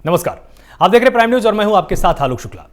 नमस्कार, आप देख रहे प्राइम न्यूज और मैं हूं आपके साथ आलोक शुक्ला।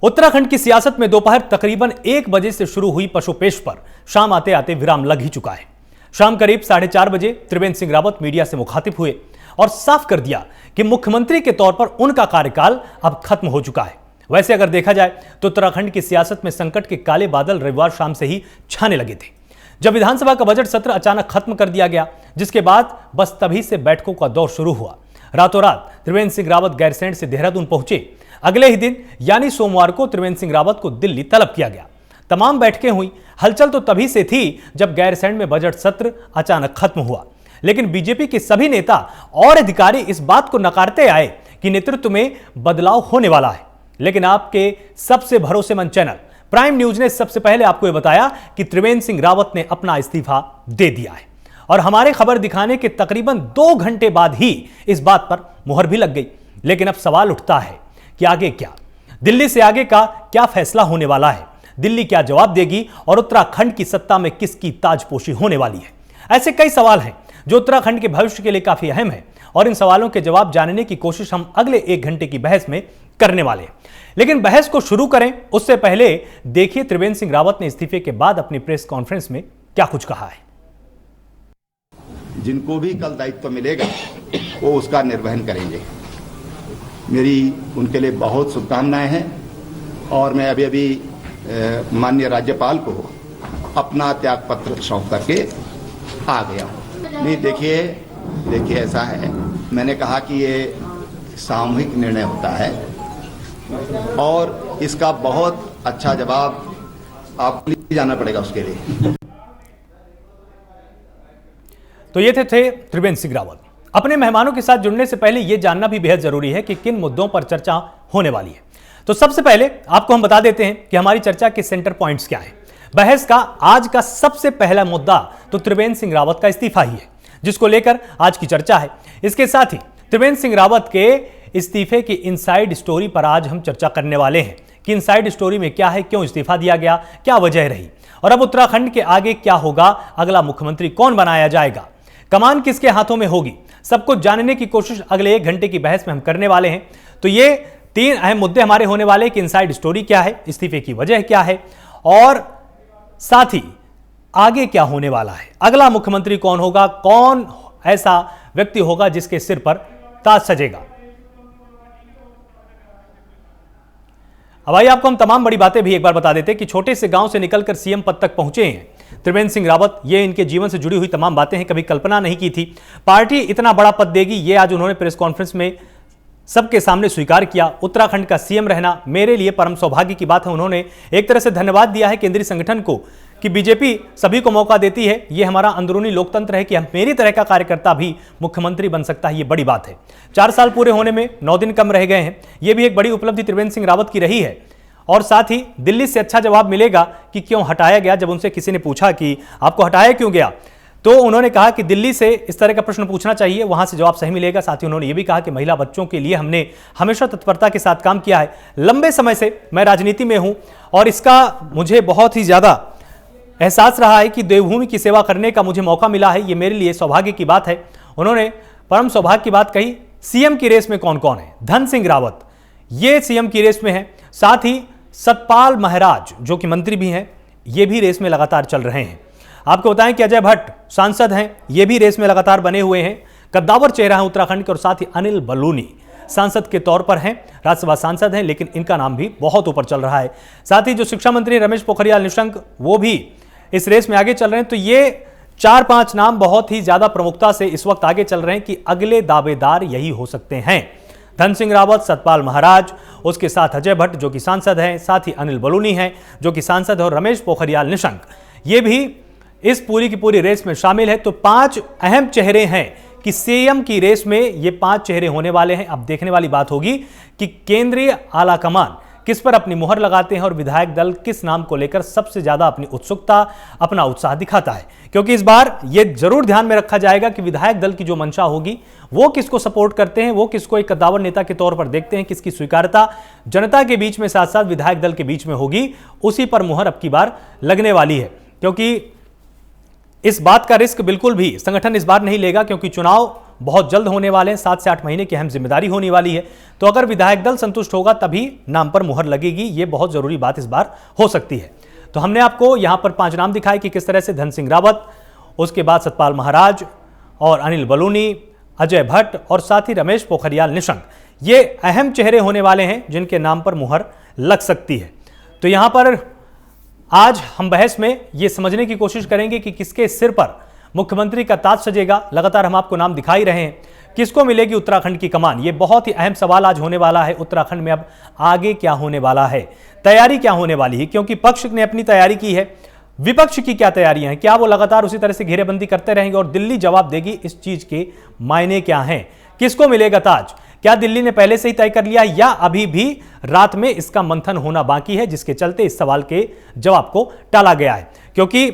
उत्तराखंड की सियासत में दोपहर तकरीबन 1 बजे से शुरू हुई पशुपेश पर शाम आते आते विराम लग ही चुका है। शाम करीब 4:30 बजे त्रिवेंद्र सिंह रावत मीडिया से मुखातिब हुए और साफ कर दिया कि मुख्यमंत्री के तौर पर उनका कार्यकाल अब खत्म हो चुका है। वैसे अगर देखा जाए तो उत्तराखंड की सियासत में संकट के काले बादल रविवार शाम से ही छाने लगे थे, जब विधानसभा का बजट सत्र अचानक खत्म कर दिया गया, जिसके बाद बस तभी से बैठकों का दौर शुरू हुआ। रातों रात त्रिवेंद्र सिंह रावत गैरसैंण से देहरादून पहुंचे। अगले ही दिन यानी सोमवार को त्रिवेंद्र सिंह रावत को दिल्ली तलब किया गया। तमाम बैठकें हुई। हलचल तो तभी से थी जब गैरसैंण में बजट सत्र अचानक खत्म हुआ, लेकिन बीजेपी के सभी नेता और अधिकारी इस बात को नकारते आए कि नेतृत्व में बदलाव होने वाला है। लेकिन आपके सबसे भरोसेमंद चैनल प्राइम न्यूज ने सबसे पहले आपको यह बताया कि त्रिवेंद्र सिंह रावत ने अपना इस्तीफा दे दिया है, और हमारे खबर दिखाने के तकरीबन 2 घंटे बाद ही इस बात पर मुहर भी लग गई। लेकिन अब सवाल उठता है कि आगे क्या? दिल्ली से आगे का क्या फैसला होने वाला है? दिल्ली क्या जवाब देगी और उत्तराखंड की सत्ता में किसकी ताजपोशी होने वाली है? ऐसे कई सवाल हैं जो उत्तराखंड के भविष्य के लिए काफी अहम है, और इन सवालों के जवाब जानने की कोशिश हम अगले 1 घंटे की बहस में करने वाले हैं। लेकिन बहस को शुरू करें उससे पहले देखिए त्रिवेंद्र सिंह रावत ने इस्तीफे के बाद अपनी प्रेस कॉन्फ्रेंस में क्या कुछ कहा है। जिनको भी कल दायित्व मिलेगा वो उसका निर्वहन करेंगे। मेरी उनके लिए बहुत शुभकामनाएं हैं, और मैं अभी माननीय राज्यपाल को अपना त्याग पत्र सौंप करके आ गया हूं। नहीं, देखिए ऐसा है, मैंने कहा कि ये सामूहिक निर्णय होता है और इसका बहुत अच्छा जवाब आपको ले जाना पड़ेगा उसके लिए। तो ये थे त्रिवेंद्र सिंह रावत। अपने मेहमानों के साथ जुड़ने से पहले यह जानना भी बेहद जरूरी है कि किन मुद्दों पर चर्चा होने वाली है। तो सबसे पहले आपको हम बता देते हैं कि हमारी चर्चा के सेंटर पॉइंट्स क्या हैं। बहस का आज का सबसे पहला मुद्दा तो त्रिवेंद्र सिंह रावत का इस्तीफा ही है, जिसको लेकर आज की चर्चा है। इसके साथ ही त्रिवेंद्र सिंह रावत के इस्तीफे की इनसाइड स्टोरी पर आज हम चर्चा करने वाले हैं कि इनसाइड स्टोरी में क्या है, क्यों इस्तीफा दिया गया, क्या वजह रही, और अब उत्तराखंड के आगे क्या होगा, अगला मुख्यमंत्री कौन बनाया जाएगा, कमान किसके हाथों में होगी। सब कुछ जानने की कोशिश अगले 1 घंटे की बहस में हम करने वाले हैं। तो ये 3 अहम मुद्दे हमारे होने वाले हैं कि इनसाइड स्टोरी क्या है, इस्तीफे की वजह क्या है, और साथ ही आगे क्या होने वाला है, अगला मुख्यमंत्री कौन होगा, कौन ऐसा व्यक्ति होगा जिसके सिर पर ताज सजेगा। अब आइए आपको हम तमाम बड़ी बातें भी एक बार बता देते हैं कि छोटे से गांव से निकलकर सीएम पद तक पहुंचे हैं त्रिवेंद्र सिंह रावत। ये इनके जीवन से जुड़ी हुई तमाम बातें हैं, कभी कल्पना नहीं की थी पार्टी इतना बड़ा पद देगी। ये आज उन्होंने प्रेस कॉन्फ्रेंस में सबके सामने स्वीकार किया। उत्तराखंड का सीएम रहना मेरे लिए परम सौभाग्य की बात है। उन्होंने एक तरह से धन्यवाद दिया है केंद्रीय संगठन को कि बीजेपी सभी को मौका देती है। ये हमारा अंदरूनी लोकतंत्र है कि हम मेरी तरह का कार्यकर्ता भी मुख्यमंत्री बन सकता है, ये बड़ी बात है। 4 साल पूरे होने में 9 दिन कम रह गए हैं। ये भी एक बड़ी उपलब्धि त्रिवेंद्र सिंह रावत की रही है। और साथ ही दिल्ली से अच्छा जवाब मिलेगा कि क्यों हटाया गया। जब उनसे किसी ने पूछा कि आपको हटाया क्यों गया, तो उन्होंने कहा कि दिल्ली से इस तरह का प्रश्न पूछना चाहिए, वहां से जवाब सही मिलेगा। साथ ही उन्होंने यह भी कहा कि महिला बच्चों के लिए हमने हमेशा तत्परता के साथ काम किया है। लंबे समय से मैं राजनीति में हूं और इसका मुझे बहुत ही ज्यादा एहसास रहा है कि देवभूमि की सेवा करने का मुझे मौका मिला है। ये मेरे लिए सौभाग्य की बात है। उन्होंने परम सौभाग्य की बात कही। सीएम की रेस में कौन कौन है? धन सिंह रावत ये सीएम की रेस में है। साथ ही सतपाल महाराज जो कि मंत्री भी हैं, ये भी रेस में लगातार चल रहे हैं। आपको बताएं कि अजय भट्ट सांसद हैं, ये भी रेस में लगातार बने हुए हैं। कद्दावर चेहरा है उत्तराखंड के। और साथ ही अनिल बलूनी सांसद के तौर पर हैं, राज्यसभा सांसद हैं, लेकिन इनका नाम भी बहुत ऊपर चल रहा है। साथ ही जो शिक्षा मंत्री रमेश पोखरियाल निशंक, वो भी इस रेस में आगे चल रहे हैं। तो ये 4-5 नाम बहुत ही ज्यादा प्रमुखता से इस वक्त आगे चल रहे हैं कि अगले दावेदार यही हो सकते हैं। धन सिंह रावत, सतपाल महाराज, उसके साथ अजय भट्ट जो कि सांसद हैं, साथ ही अनिल बलूनी हैं जो कि सांसद है, और रमेश पोखरियाल निशंक ये भी इस पूरी की पूरी रेस में शामिल है। तो 5 अहम चेहरे हैं कि सीएम की रेस में ये 5 चेहरे होने वाले हैं। अब देखने वाली बात होगी कि केंद्रीय आला कमान किस पर अपनी मुहर लगाते हैं और विधायक दल किस नाम को लेकर सबसे ज्यादा अपनी उत्सुकता, अपना उत्साह दिखाता है। क्योंकि इस बार यह जरूर ध्यान में रखा जाएगा कि विधायक दल की जो मंशा होगी वो किसको सपोर्ट करते हैं, वो किसको एक कद्दावर नेता के तौर पर देखते हैं, किसकी स्वीकार्यता जनता के बीच में साथ साथ विधायक दल के बीच में होगी, उसी पर मुहर अब की बार लगने वाली है। क्योंकि इस बात का रिस्क बिल्कुल भी संगठन इस बार नहीं लेगा, क्योंकि चुनाव बहुत जल्द होने वाले हैं। 7 से 8 महीने की अहम जिम्मेदारी होने वाली है। तो अगर विधायक दल संतुष्ट होगा तभी नाम पर मुहर लगेगी। ये बहुत जरूरी बात इस बार हो सकती है। तो हमने आपको यहां पर 5 नाम दिखाए कि किस तरह से धन सिंह रावत, उसके बाद सतपाल महाराज और अनिल बलूनी, अजय भट्ट और साथ ही रमेश पोखरियाल निशंक, ये अहम चेहरे होने वाले हैं जिनके नाम पर मुहर लग सकती है। तो यहां पर आज हम बहस में यह समझने की कोशिश करेंगे कि किसके सिर पर मुख्यमंत्री का ताज सजेगा। लगातार हम आपको नाम दिखा ही रहे हैं। किसको मिलेगी उत्तराखंड की कमान, यह बहुत ही अहम सवाल आज होने वाला है। उत्तराखंड में अब आगे क्या होने वाला है, तैयारी क्या होने वाली है, क्योंकि पक्ष ने अपनी तैयारी की है, विपक्ष की क्या तैयारियां हैं, क्या वो लगातार उसी तरह से घेरेबंदी करते रहेंगे और दिल्ली जवाब देगी इस चीज के मायने क्या हैं, किसको मिलेगा ताज। क्या दिल्ली ने पहले से ही तय कर लिया या अभी भी रात में इसका मंथन होना बाकी है, जिसके चलते इस सवाल के जवाब को टाला गया है। क्योंकि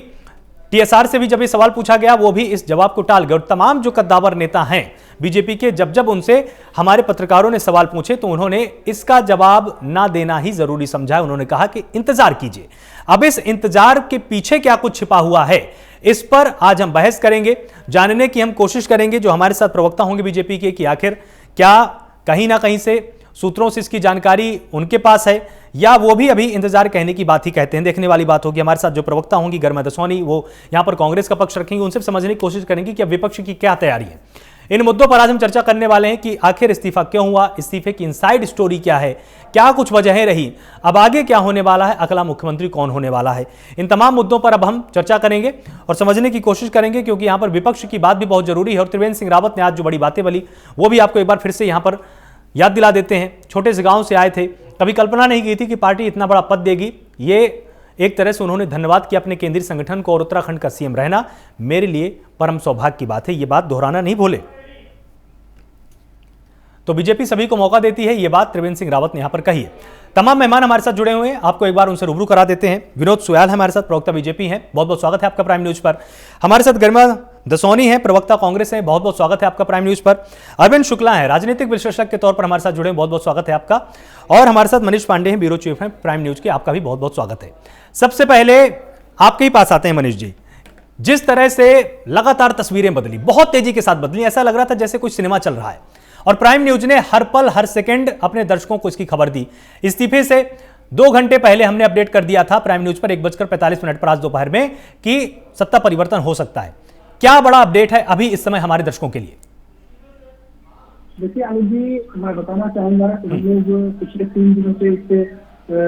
टीएसआर से भी जब ये सवाल पूछा गया वो भी इस जवाब को टाल गए और तमाम जो कद्दावर नेता हैं बीजेपी के, जब उनसे हमारे पत्रकारों ने सवाल पूछे तो उन्होंने इसका जवाब ना देना ही जरूरी समझा। उन्होंने कहा कि इंतजार कीजिए। अब इस इंतजार के पीछे क्या कुछ छिपा हुआ है, इस पर आज हम बहस करेंगे, जानने की हम कोशिश करेंगे जो हमारे साथ प्रवक्ता होंगे बीजेपी के, कि आखिर क्या कहीं ना कहीं से सूत्रों से इसकी जानकारी उनके पास है या वो भी अभी इंतजार कहने की बात ही कहते हैं। देखने वाली बात होगी। हमारे साथ जो प्रवक्ता होंगी गर्मा दसोनी, वो यहां पर कांग्रेस का पक्ष रखेंगे, उनसे समझने की कोशिश करेंगे कि अब विपक्ष की क्या तैयारी है। इन मुद्दों पर आज हम चर्चा करने वाले हैं कि आखिर इस्तीफा क्यों हुआ, इस्तीफे की इनसाइड स्टोरी क्या है, क्या कुछ वजहें रही, अब आगे क्या होने वाला है, अगला मुख्यमंत्री कौन होने वाला है। इन तमाम मुद्दों पर अब हम चर्चा करेंगे और समझने की कोशिश करेंगे, क्योंकि यहां पर विपक्ष की बात भी बहुत जरूरी है। और त्रिवेंद्र सिंह रावत ने आज जो बड़ी बातें बोली वो भी आपको एक बार फिर से यहां पर याद दिला देते हैं। छोटे से गांव से आए थे, कभी कल्पना नहीं की थी कि पार्टी इतना बड़ा पद देगी। ये एक तरह से उन्होंने धन्यवाद किया अपने केंद्रीय संगठन को और उत्तराखंड का सीएम रहना मेरे लिए परम सौभाग्य की बात है। ये बात दोहराना नहीं भूले। तो बीजेपी सभी को मौका देती है, ये बात त्रिवेंद्र सिंह रावत ने यहां पर कही है। तमाम मेहमान हमारे साथ जुड़े हुए हैं, आपको एक बार उनसे रूबरू करा देते हैं। विनोद सुयाल हमारे साथ, प्रवक्ता बीजेपी हैं, बहुत बहुत स्वागत है आपका प्राइम न्यूज पर। हमारे साथ गर्मा दसोनी है, प्रवक्ता कांग्रेस है, बहुत बहुत स्वागत है आपका प्राइम न्यूज पर। अरविंद शुक्ला है, राजनीतिक विश्लेषक के तौर पर हमारे साथ जुड़े हैं, बहुत बहुत स्वागत है आपका। और हमारे साथ मनीष पांडे हैं, ब्यूरो चीफ हैं प्राइम न्यूज के, आपका भी बहुत बहुत स्वागत है। सबसे पहले आपके ही पास आते हैं मनीष जी। जिस तरह से लगातार तस्वीरें बदली, बहुत तेजी के साथ बदली, ऐसा लग रहा था जैसे कोई सिनेमा चल रहा है, और प्राइम न्यूज ने हर पल हर सेकंड अपने दर्शकों को इसकी खबर दी। इस्तीफे से 2 घंटे पहले हमने अपडेट कर दिया था प्राइम न्यूज पर 1:45 पर आज दोपहर में कि सत्ता परिवर्तन हो सकता है। क्या बड़ा अपडेट है अभी इस समय हमारे दर्शकों के लिए? देखिए आनंद जी, मैं बताना चाहूंगा कि हम लोग पिछले 3 दिनों से इस पे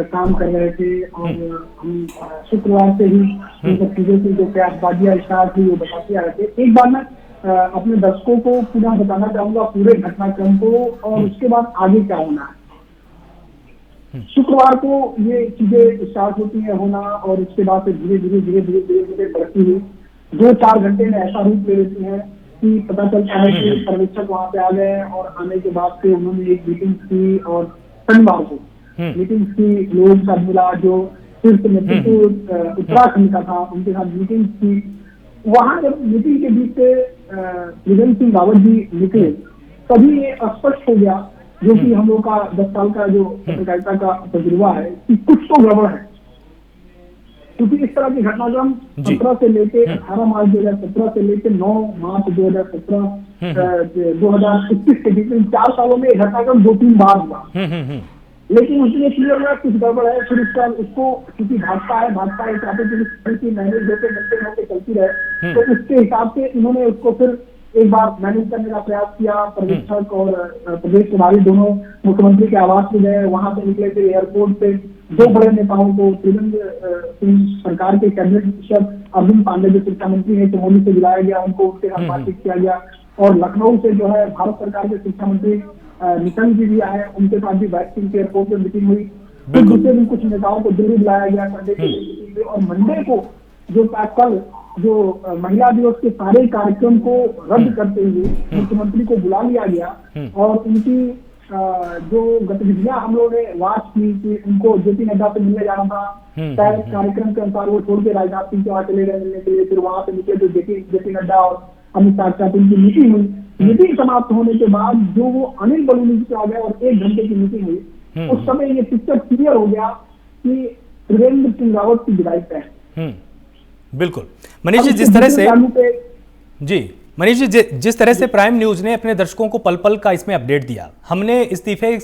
काम कर रहे थे और हम शुक्रवार से ही इन सब चीजों की जो प्यासबाजियां स्टार्ट हुई वो बताते आ रहे थे। एक बार मैं अपने दर्शकों को पुनः बताना चाहूंगा पूरे घटनाक्रम को और उसके बाद आगे क्या होना है। शुक्रवार को ये चीजें स्टार्ट होती है होना और उसके बाद से धीरे धीरे बढ़ती हुई 2-4 घंटे में ऐसा रूप ले लेती है कि पता चलता है कि पर्यवेक्षक वहां पे आ गए और आने के बाद से उन्होंने एक मीटिंग की और शनिवार को मीटिंग की, लोग सब मिला जो शीर्ष नेतृत्व उत्तराखंड का था उनके साथ मीटिंग की। वहां जब मीटिंग के बीच से त्रिवेंद्र सिंह रावत जी निकले तभी ये स्पष्ट हो गया, जो कि हम लोग का 10 साल का जो पत्रकारिता का तजुर्बा है, कि कुछ तो गड़बड़ है। क्योंकि इस तरह की घटनाक्रम 17 से लेके 18 मार्च 2017 से लेके 9 मार्च 2017 2021 के बीच में 4 सालों में घटनाक्रम 2-3 बार हुआ। लेकिन उसमें क्लियर हुआ कुछ गड़बड़ है। फिर उसको क्योंकि भाजपा है चाहते थे कि मैनेज होकर चलती रहे, तो उसके हिसाब से इन्होंने उसको फिर एक बार मैनेज करने का प्रयास किया। पर्यवेक्षक और प्रदेश प्रभारी दोनों मुख्यमंत्री के आवास में गए, वहां से निकले थे एयरपोर्ट पे 2 बड़े नेताओं को, त्रिवेंद्र सिंह सरकार के कैबिनेट मिनिस्टर अरविंद पांडे जो शिक्षा मंत्री है चमोली से बुलाया गया, उनको उनके साथ बातचीत किया गया। और लखनऊ से जो है भारत सरकार के शिक्षा मंत्री निशंक जी भी आए, उनके साथ भी वैक्सीन के एयरपोर्ट पे मीटिंग हुई। फिर दूसरे दिन कुछ नेताओं को दिल्ली बुलाया गया संडे के मीटिंग में, और मंडे को जो कल जो महिला दिवस के सारे कार्यक्रम को रद्द करते हुए मुख्यमंत्री को बुला लिया गया और उनकी जो गतिविधियां हम लोगों ने वाच की कि उनको जेपी नड्डा से मिलने जाना था, शायद कार्यक्रम के अनुसार वो छोड़ के राजनाथ सिंह के वहां चले गए मिलने के लिए। फिर वहां से निकले जो जेपी नड्डा और अमित शाह के साथ उनकी मीटिंग हुई। मीटिंग समाप्त होने के बाद जो वो अनिल बलूनी से आ गए और 1 घंटे की मीटिंग हुई, उस समय ये पिक्चर क्लियर हो गया कि त्रिवेंद्र सिंह रावत की विदाई तय है। बिल्कुल मनीष जी, जिस तरह से जी मनीष जी, जिस तरह से प्राइम न्यूज ने अपने दर्शकों को पल पल का इसमें अपडेट दिया, हमने इस्तीफे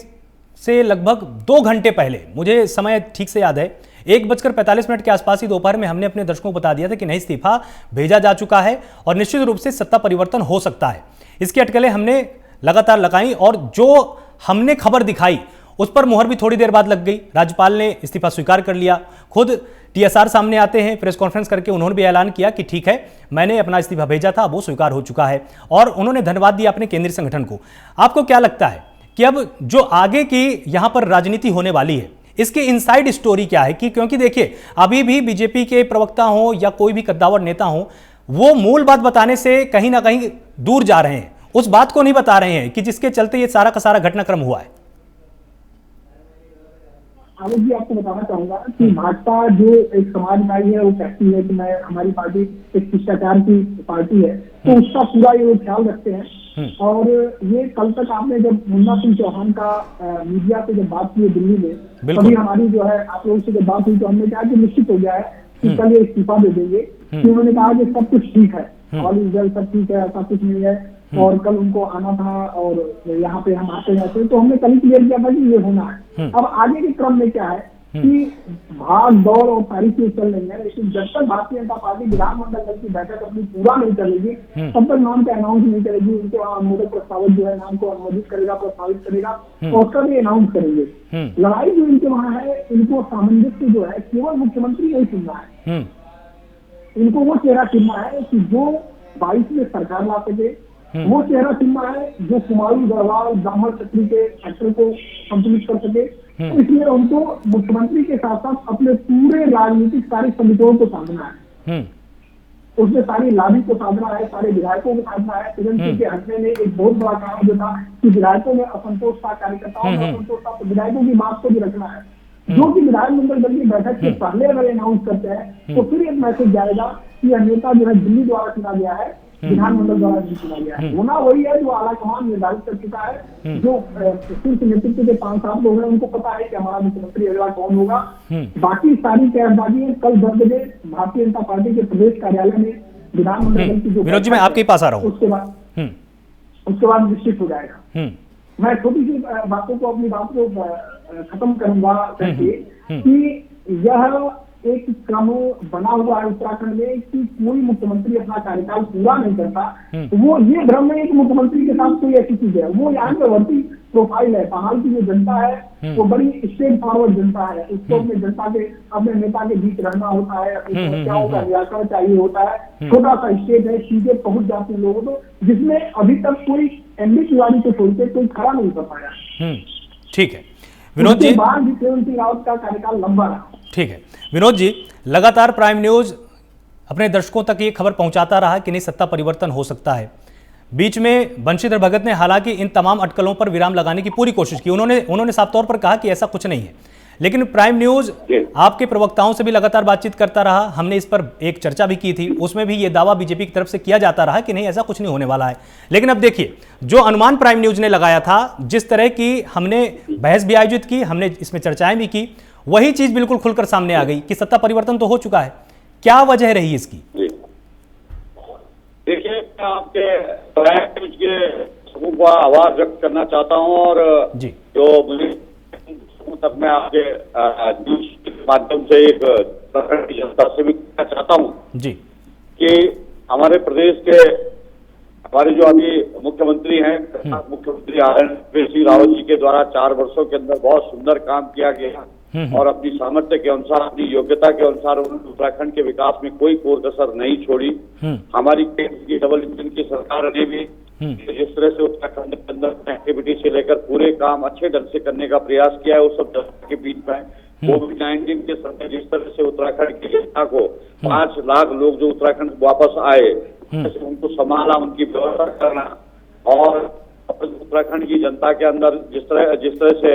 से लगभग 2 घंटे पहले, मुझे समय ठीक से याद है 1:45 के आसपास ही दोपहर में हमने अपने दर्शकों को बता दिया था कि नहीं, इस्तीफा भेजा जा चुका है और निश्चित रूप से सत्ता परिवर्तन हो सकता है। इसकी अटकलें हमने लगातार लगाई और जो हमने खबर दिखाई उस पर मुहर भी थोड़ी देर बाद लग गई। राज्यपाल ने इस्तीफा स्वीकार कर लिया, खुद टीएसआर सामने आते हैं, प्रेस कॉन्फ्रेंस करके उन्होंने भी ऐलान किया कि ठीक है, मैंने अपना इस्तीफा भेजा था, वो स्वीकार हो चुका है, और उन्होंने धन्यवाद दिया अपने केंद्रीय संगठन को। आपको क्या लगता है कि अब जो आगे की यहां पर राजनीति होने वाली है, इसके इनसाइड स्टोरी क्या है? कि क्योंकि देखिए, अभी भी बीजेपी के प्रवक्ता हो या कोई भी कद्दावर नेता हो, वो मूल बात बताने से कहीं ना कहीं दूर जा रहे हैं, उस बात को नहीं बता रहे हैं कि जिसके चलते ये सारा का सारा घटनाक्रम हुआ है। आलोक जी, आपको बताना चाहूंगा कि भाजपा जो एक समाज में आई है, वो कहती है कि मैं, हमारी पार्टी एक शिष्टाचार की पार्टी है, तो उसका पूरा ये ख्याल रखते हैं। और ये कल तक आपने जब मुन्ना सिंह चौहान का मीडिया से जब बात की है दिल्ली में, तभी हमारी जो है आप लोगों से जब बात हुई तो हमने कहा कि निश्चित हो गया है कि कल ये इस्तीफा दे देंगे। कि उन्होंने कहा कि सब कुछ ठीक है, ऑल इज वेल, सब ठीक है, ऐसा कुछ नहीं है, और कल उनको आना था और यहाँ पे हम आते जाते, तो हमने कल क्लियर किया था कि ये होना है। अब आगे के क्रम में क्या है कि भाग दौड़ और सारी चीज चल रही है, लेकिन जब तक भारतीय जनता पार्टी विधानमंडल दल की बैठक अपनी पूरा नहीं करेगी, तब तक नाम का अनाउंस नहीं करेगी। उनको अनुमोदक प्रस्तावित जो है नाम को अनुमोदित करेगा, प्रस्तावित करेगा, और उसका भी अनाउंस करेंगे। लड़ाई जो इनके वहाँ है, इनको सामंजस्य जो है केवल मुख्यमंत्री नहीं चुनना है, इनको वो चेहरा चुनना है कि जो 22 में सरकार ला सके, वो चेहरा चुनना है जो कुमाऊं गढ़वाल ब्राह्मण क्षत्रिय के सेक्टर को संतुलित कर सके। तो इसलिए उनको मुख्यमंत्री के साथ साथ अपने पूरे राजनीतिक सारी समितियों को साधना है, उसमें सारी लाभी को साधना है, सारे विधायकों को साधना है। टीएमसी के हटने में एक बहुत बड़ा कारण जो था कि विधायकों में असंतोष था, कार्यकर्ताओं में असंतोष था, तो विधायकों की बात को भी रखना है, जो कि विधानमंडल दल की बैठक से पहले अगर अनाउंस करते हैं तो फिर एक मैसेज जाएगा कि यह नेता जो है दिल्ली द्वारा चुना गया है, विधानमंडल द्वारा नहीं चुना गया है। होना वही है जो आला कमान निर्धारित कर चुका है, जो शीर्ष नेतृत्व के 5-7 लोग हैं, उनको पता है कि हमारा मुख्यमंत्री अगला कौन होगा। बाकी सारी कहबाजी कल 10 बजे भारतीय जनता पार्टी के प्रदेश कार्यालय में विधानमंडल दल की जो विनोद जी, मैं आपके पास आ रहा हूँ, उसके बाद निश्चित हो जाएगा। मैं छोटी सी बातों को, अपनी बात को खत्म करूंगा कि यह एक क्रम बना हुआ है उत्तराखंड में कि कोई मुख्यमंत्री अपना कार्यकाल पूरा नहीं करता, तो वो ये भ्रम है कि मुख्यमंत्री के साथ कोई ऐसी चीज है। वो यहाँ पे बढ़ती प्रोफाइल है, पहाड़ की जो जनता है वो बड़ी स्ट्रेट फॉरवर्ड जनता है, उसको अपने जनता के, अपने नेता के बीच रहना होता है, अपनी समस्याओं का निराकरण चाहिए होता है। छोटा सा स्टेट है, सीधे पहुंच जाते हैं लोगों को, जिसमें अभी तक कोई एमडी तिवारी को छोड़कर कोई खड़ा नहीं कर पाया। ठीक है विनोद जी, बाद भी त्रिवेंद्र सिंह रावत का कार्यकाल लंबा रहा। ठीक है विनोद जी, लगातार प्राइम न्यूज अपने दर्शकों तक ये खबर पहुंचाता रहा कि नहीं, सत्ता परिवर्तन हो सकता है। बीच में बंशीधर भगत ने हालांकि इन तमाम अटकलों पर विराम लगाने की पूरी कोशिश की, उन्होंने साफ तौर पर कहा कि ऐसा कुछ नहीं है, लेकिन प्राइम न्यूज आपके प्रवक्ताओं से भी लगातार बातचीत करता रहा। हमने इस पर एक चर्चा भी की थी, उसमें भी ये दावा बीजेपी की तरफ से किया जाता रहा कि नहीं, ऐसा कुछ नहीं होने वाला है। लेकिन अब देखिए, जो अनुमान प्राइम न्यूज ने लगाया था, जिस तरह की हमने बहस भी आयोजित की, हमने इसमें चर्चाएं भी की, वही चीज बिल्कुल खुलकर सामने आ गई कि सत्ता परिवर्तन तो हो चुका है। क्या वजह रही इसकी? देखिए, मैं आपके समूह को आवाज व्यक्त करना चाहता हूं, और जी, जो मुझे तक मैं आपके न्यूज के माध्यम से एक प्रखंड की जनता से भी कहना चाहता हूं जी कि हमारे प्रदेश के हमारे जो अभी मुख्यमंत्री हैं, मुख्यमंत्री त्रिवेंद्र सिंह रावत जी के द्वारा 4 वर्षों के अंदर बहुत सुंदर काम किया गया, और अपनी सामर्थ्य के अनुसार, अपनी योग्यता के अनुसार उन्होंने उत्तराखंड के विकास में कोई कोर कसर नहीं छोड़ी। हमारी केंद्र की डबल इंजन की सरकार ने भी जिस तरह से उत्तराखंड के अंदर कनेक्टिविटी से लेकर पूरे काम अच्छे ढंग से करने का प्रयास किया है, वो सब जनता के बीच में कोविड-19 के समय जिस तरह से उत्तराखंड की जनता को 5 लाख लोग जो उत्तराखंड वापस आए, उनको संभाला, उनकी व्यवस्था करना, और उत्तराखंड की जनता के अंदर जिस तरह से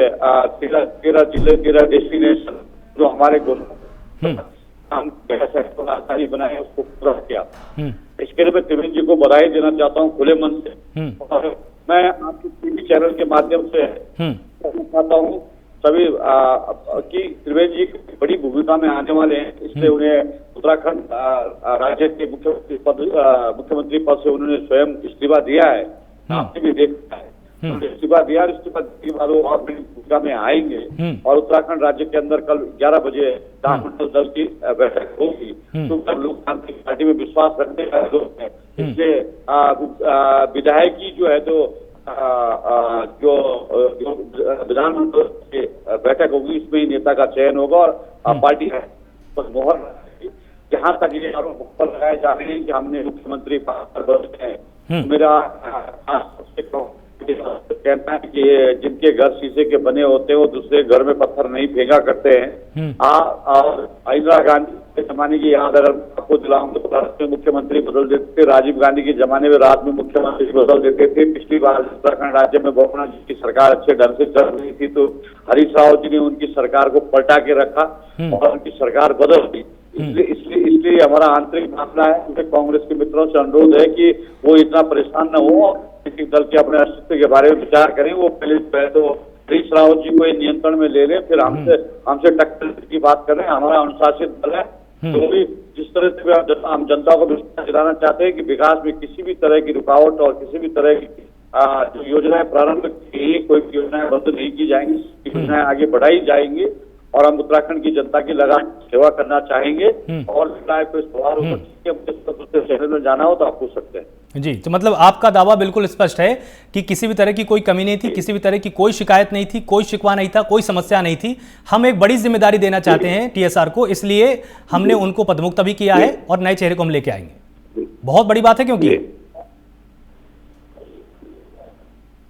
13 जिले, 13 डेस्टिनेशन जो हमारे राजधानी बनाए, उसको पूरा किया। इसके लिए मैं त्रिवेंद्र जी को बधाई देना चाहता हूँ खुले मन से, और मैं आपके टीवी चैनल के माध्यम से कहना चाहता हूँ सभी की त्रिवेदी जी की बड़ी भूमिका में आने वाले हैं, इसलिए उन्हें उत्तराखंड राज्य के मुख्यमंत्री पद से उन्होंने स्वयं इस्तीफा दिया है। आपने भी देखा है, इस्तीफा दिया, इस्तीफा देने के बाद वो और बड़ी भूमिका में आएंगे और उत्तराखंड राज्य के अंदर कल 11 बजे विधानमंडल दल की बैठक होगी। तो सब लोकतांत्रिक पार्टी में विश्वास रखने का लोग है, इसलिए विधायकी जो है तो जो विधानमंडल की बैठक होगी इसमें ही नेता का चयन होगा और पार्टी पर मोहर जहां तक ये आरोप लगाए जा रहे हैं कि हमने मुख्यमंत्री बदले हैं। मेरा कहना है कि जिनके घर शीशे के बने होते हैं वो दूसरे घर में पत्थर नहीं फेंका करते हैं। और इंदिरा गांधी के जमाने की याद अगर आपको दिलाऊं तो रात में मुख्यमंत्री बदल देते थे, राजीव गांधी के जमाने में रात में मुख्यमंत्री बदल देते थे। पिछली बार उत्तराखंड राज्य में बोपन्ना जी की सरकार अच्छे ढंग से चल रही थी तो हरीश रावत जी ने उनकी सरकार को पलटा के रखा और उनकी सरकार बदल दी। इसलिए हमारा आंतरिक मामला है, मुझे कांग्रेस के मित्रों से अनुरोध है कि वो इतना परेशान न हो, किसी दल के अपने अस्तित्व के बारे में विचार करें। वो पहले तो हरीश रावत जी को नियंत्रण में ले लें, फिर हमसे टक्कर की बात करें। हमारा अनुशासित दल है, तो भी जिस तरह से हम जनता को विश्वास दिलाना चाहते हैं कि विकास में किसी भी तरह की रुकावट और किसी भी तरह की जो योजनाएं प्रारंभ की, कोई भी योजनाएं बंद नहीं की जाएंगी, योजनाएं आगे बढ़ाई जाएंगी और हम उत्तराखंड की जनता की लगातार सेवा करना चाहेंगे। और कोई सवाल हो दूसरे शहर में जाना हो तो आप पूछ सकते हैं। जी, तो मतलब आपका दावा बिल्कुल स्पष्ट है कि किसी भी तरह की कोई कमी नहीं थी, किसी भी तरह की कोई शिकायत नहीं थी, कोई शिकवा नहीं था, कोई समस्या नहीं थी। हम एक बड़ी जिम्मेदारी देना चाहते हैं टीएसआर को, इसलिए हमने उनको पदमुक्त भी किया है और नए चेहरे को हम लेके आएंगे। बहुत बड़ी बात है, क्योंकि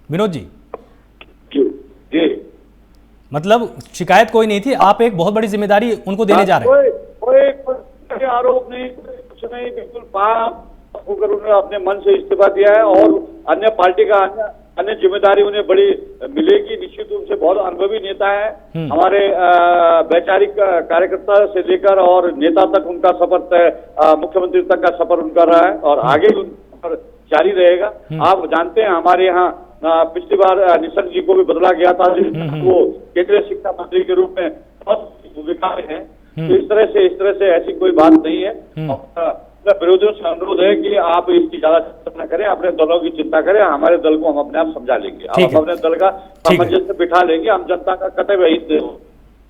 विनोद जी मतलब शिकायत कोई नहीं थी, आप एक बहुत बड़ी जिम्मेदारी उनको देने जा रहे हैं। कोई आरोप नहीं, कुछ नहीं, बिल्कुल होकर उन्होंने अपने मन से इस्तीफा दिया है और अन्य पार्टी का अन्य जिम्मेदारी उन्हें बड़ी मिलेगी। निश्चित रूप से बहुत अनुभवी नेता है, हमारे वैचारिक कार्यकर्ता से लेकर और नेता तक उनका सफर मुख्यमंत्री तक का सफर उनका रहा है और आगे भी उनका जारी रहेगा। आप जानते हैं हमारे यहाँ पिछली बार निशंक जी को भी बदला गया था, वो केंद्रीय शिक्षा मंत्री के रूप में बहुत भूमिका में है। तो इस तरह से ऐसी कोई बात नहीं है। विरोधियों से अनुरोध है कि आप इसकी ज्यादा चिंता न करें, अपने दलों की चिंता करें। हमारे दल को हम अपने आप समझा लेंगे, हम अपने दल का सामंजस्य बिठा लेंगे, हम जनता का कतई हित दें।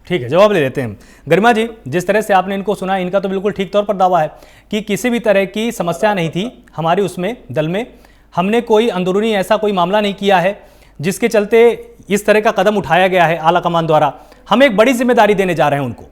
ठीक है, जवाब ले लेते हैं। गरिमा जी, जिस तरह से आपने इनको सुना, इनका तो बिल्कुल ठीक तौर पर दावा है कि किसी भी तरह की समस्या नहीं थी हमारी उसमें दल में, हमने कोई अंदरूनी ऐसा कोई मामला नहीं किया है जिसके चलते इस तरह का कदम उठाया गया है आला कमान द्वारा। हम एक बड़ी जिम्मेदारी देने जा रहे हैं उनको।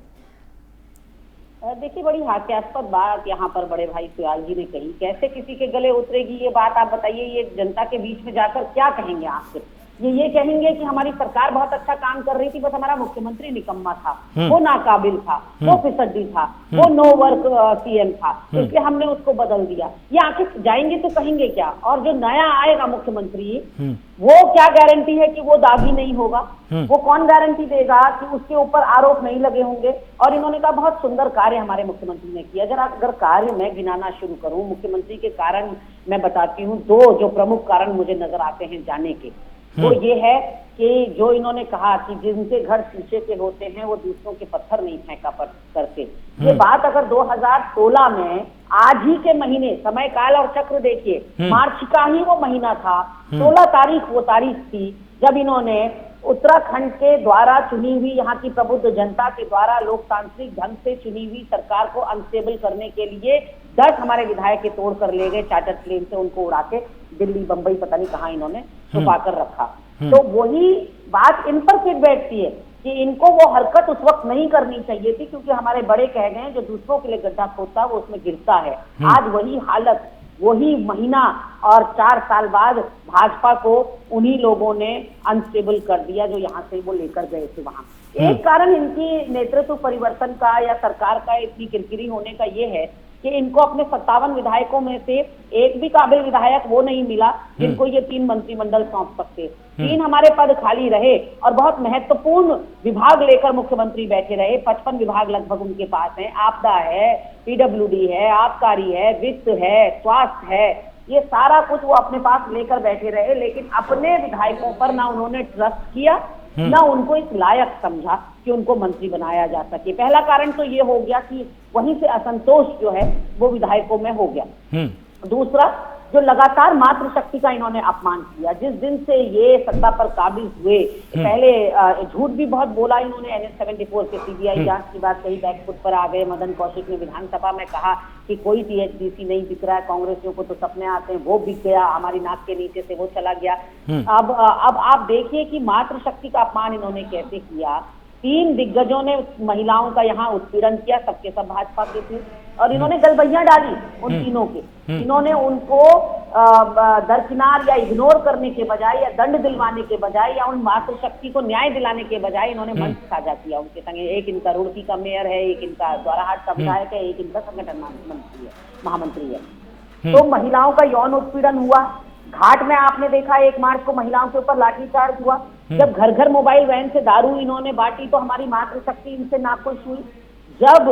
देखिए, बड़ी हास्यास्पद बात यहाँ पर बड़े भाई सुयाल जी ने कही। कैसे किसी के गले उतरेगी ये बात, आप बताइए। ये जनता के बीच में जाकर क्या कहेंगे आप? ये कहेंगे कि हमारी सरकार बहुत अच्छा काम कर रही थी, बस हमारा मुख्यमंत्री निकम्मा था, वो नाकाबिल था, वो फिसड्डी था, वो नो वर्क सीएम था, इसलिए हमने उसको बदल दिया। ये आखिर जाएंगे तो कहेंगे क्या? और जो नया आएगा मुख्यमंत्री, वो क्या गारंटी है कि वो दागी नहीं होगा? वो कौन गारंटी देगा कि उसके ऊपर आरोप नहीं लगे होंगे? और इन्होंने कहा बहुत सुंदर कार्य हमारे मुख्यमंत्री ने किया। अगर कार्य मैं गिनाना शुरू करूं, मुख्यमंत्री के कारण मैं बताती हूँ। दो जो प्रमुख कारण मुझे नजर आते हैं जाने के, वो ये है कि जो इन्होंने कहा कि जिनके घर शीशे के होते हैं वो दूसरों के पत्थर नहीं फेंका करते। ये बात अगर 2016 में आज ही के महीने, समय काल और चक्र देखिए, मार्च का ही वो महीना था, 16 तारीख वो तारीख थी जब इन्होंने उत्तराखंड के द्वारा चुनी हुई, यहाँ की प्रबुद्ध जनता के द्वारा लोकतांत्रिक ढंग से चुनी हुई सरकार को अनस्टेबल करने के लिए 10 हमारे विधायक के तोड़ कर ले गए चार्टर प्लेन से, उनको उड़ा के दिल्ली बंबई पता नहीं कहाँ इन्होंने छुपा कर रखा। तो वही बात इन पर फिर बैठती है कि इनको वो हरकत उस वक्त नहीं करनी चाहिए थी, क्योंकि हमारे बड़े कह गए जो दूसरों के लिए गड्ढा खोदता वो उसमें गिरता है। आज वही हालत, वही महीना और 4 साल बाद भाजपा को उन्हीं लोगों ने अनस्टेबल कर दिया जो यहाँ से वो लेकर गए थे वहां। एक कारण इनकी नेतृत्व परिवर्तन का या सरकार का इतनी किरकिरी होने का ये है कि इनको अपने 57 विधायकों में से एक भी काबिल विधायक वो नहीं मिला जिनको ये 3 मंत्रिमंडल सौंप सकते। 3 हमारे पद खाली रहे और बहुत महत्वपूर्ण विभाग लेकर मुख्यमंत्री बैठे रहे। 55 विभाग लगभग उनके पास हैं। आपदा है, पीडब्ल्यूडी है, आबकारी है, वित्त है, स्वास्थ्य है, ये सारा कुछ वो अपने पास लेकर बैठे रहे। लेकिन अपने विधायकों पर ना उन्होंने ट्रस्ट किया, न उनको इस लायक समझा कि उनको मंत्री बनाया जा सके। पहला कारण तो ये हो गया कि वहीं से असंतोष जो है वो विधायकों में हो गया। दूसरा, जो लगातार मातृशक्ति का इन्होंने अपमान किया, जिस दिन से ये सत्ता पर काबिज हुए, पहले झूठ भी बहुत बोला इन्होंने, NH-74 के CBI जांच की बात कही, बैकफुट पर आ गए। मदन कौशिक ने विधानसभा में कहा कि कोई THDC नहीं बिक रहा है, कांग्रेसियों को तो सपने आते हैं, वो बिक गया, हमारी नाक के नीचे से वो चला गया। अब आप देखिए कि मातृशक्ति का अपमान इन्होंने कैसे किया। 3 दिग्गजों ने महिलाओं का यहाँ उत्पीड़न किया, सबके सब भाजपा के थे, और इन्होंने गलबैया डाली उन तीनों के। इन्होंने उनको दरकिनार या इग्नोर करने के बजाय या दंड दिलवाने के बजाय या उन मातृशक्ति को न्याय दिलाने के बजाय इन्होंने मंच साझा किया उनके संगे। एक इनका रुड़की का मेयर है, एक इनका द्वाराहाट का विधायक है, एक इनका संगठन महामंत्री है। तो महिलाओं का यौन उत्पीड़न हुआ। घाट में आपने देखा 1 मार्च को महिलाओं के ऊपर लाठीचार्ज हुआ। जब घर घर मोबाइल वैन से दारू इन्होंने बांटी तो हमारी मातृशक्ति इनसे नाखुश हुई। जब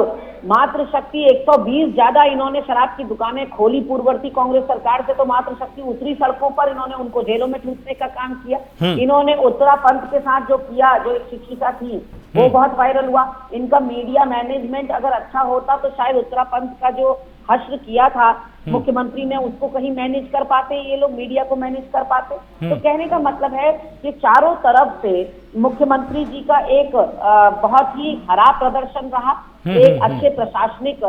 मातृशक्ति 120 ज्यादा इन्होंने शराब की दुकानें खोली पूर्ववर्ती कांग्रेस सरकार से, तो मातृशक्ति उतरी सड़कों पर, इन्होंने उनको जेलों में ठूसने का काम किया। इन्होंने उत्तरा पंत के साथ जो किया, जो एक शिक्षिका थी, वो बहुत वायरल हुआ। इनका मीडिया मैनेजमेंट अगर अच्छा होता तो शायद उत्तरा पंत का जो हश्र किया था मुख्यमंत्री ने उसको कहीं मैनेज कर पाते, ये लोग मीडिया को मैनेज कर पाते। तो कहने का मतलब है कि चारों तरफ से मुख्यमंत्री जी का एक बहुत ही खराब प्रदर्शन रहा। एक अच्छे प्रशासनिक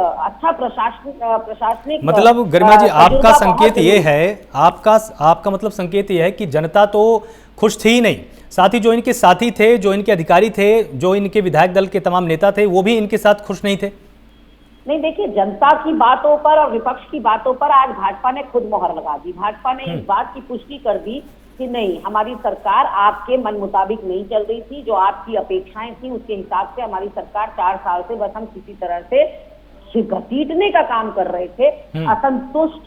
मतलब गरिमा जी, आपका संकेत ये है, आपका मतलब संकेत ये है कि जनता तो खुश थी ही नहीं, साथ ही जो इनके साथी थे, जो इनके अधिकारी थे, जो इनके विधायक दल के तमाम नेता थे, वो भी इनके साथ खुश नहीं थे। नहीं, देखिए, जनता की बातों पर और विपक्ष की बातों पर आज भाजपा ने खुद मोहर लगा दी। भाजपा ने इस बात की पुष्टि कर दी कि नहीं, हमारी सरकार आपके मन मुताबिक नहीं चल रही थी। जो आपकी अपेक्षाएं थी उसके हिसाब से हमारी सरकार 4 साल से बस हम किसी तरह से घसीटने का काम कर रहे थे। असंतुष्ट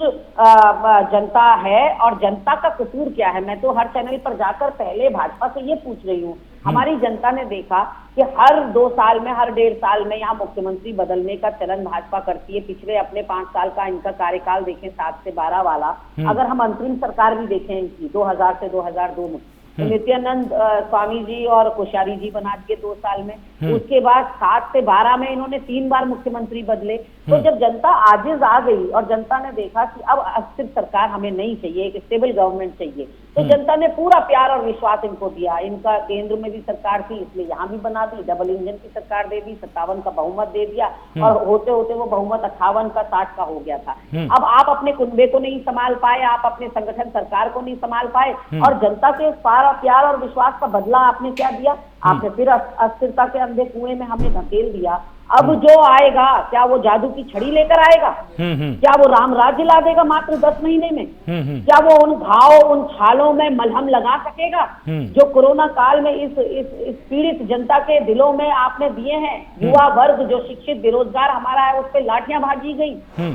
जनता है, और जनता का कसूर क्या है? मैं तो हर चैनल पर जाकर पहले भाजपा से ये पूछ रही हूँ। हमारी जनता ने देखा कि हर 2 साल में, हर 1.5 साल में यहाँ मुख्यमंत्री बदलने का चलन भाजपा करती है। पिछले अपने 5 साल का इनका कार्यकाल देखें, 7 से 12 वाला, अगर हम अंतरिम सरकार भी देखें इनकी 2000 से 2002 में, तो नित्यानंद स्वामी जी और कोश्यारी जी बना दिए 2 साल में। उसके बाद 7 से 12 में इन्होंने 3 बार मुख्यमंत्री बदले। तो जब जनता आजिज आ गई और जनता ने देखा कि अब अस्थिर सरकार हमें नहीं चाहिए, एक स्टेबल गवर्नमेंट चाहिए, तो जनता ने पूरा प्यार और विश्वास इनको दिया। इनका केंद्र में भी सरकार थी, इसलिए यहाँ भी बना दी, डबल इंजन की सरकार दे दी, 57 का बहुमत दे दिया, और होते होते वो बहुमत 58 का 60 का हो गया था। अब आप अपने कुनबे को नहीं संभाल पाए, आप अपने संगठन सरकार को नहीं संभाल पाए, और जनता के प्यार और विश्वास का बदला आपने क्या दिया? आपने फिर अस्थिरता के अंधे कुएं में हमें धकेल दिया। अब जो आएगा, क्या वो जादू की छड़ी लेकर आएगा? क्या वो राम राज्य ला देगा मात्र 10 महीने में? क्या वो उन घाव, उन छालों में मलहम लगा सकेगा जो कोरोना काल में इस पीड़ित जनता के दिलों में आपने दिए हैं? युवा वर्ग जो शिक्षित बेरोजगार हमारा है, उस पर लाठियां भाजी गई।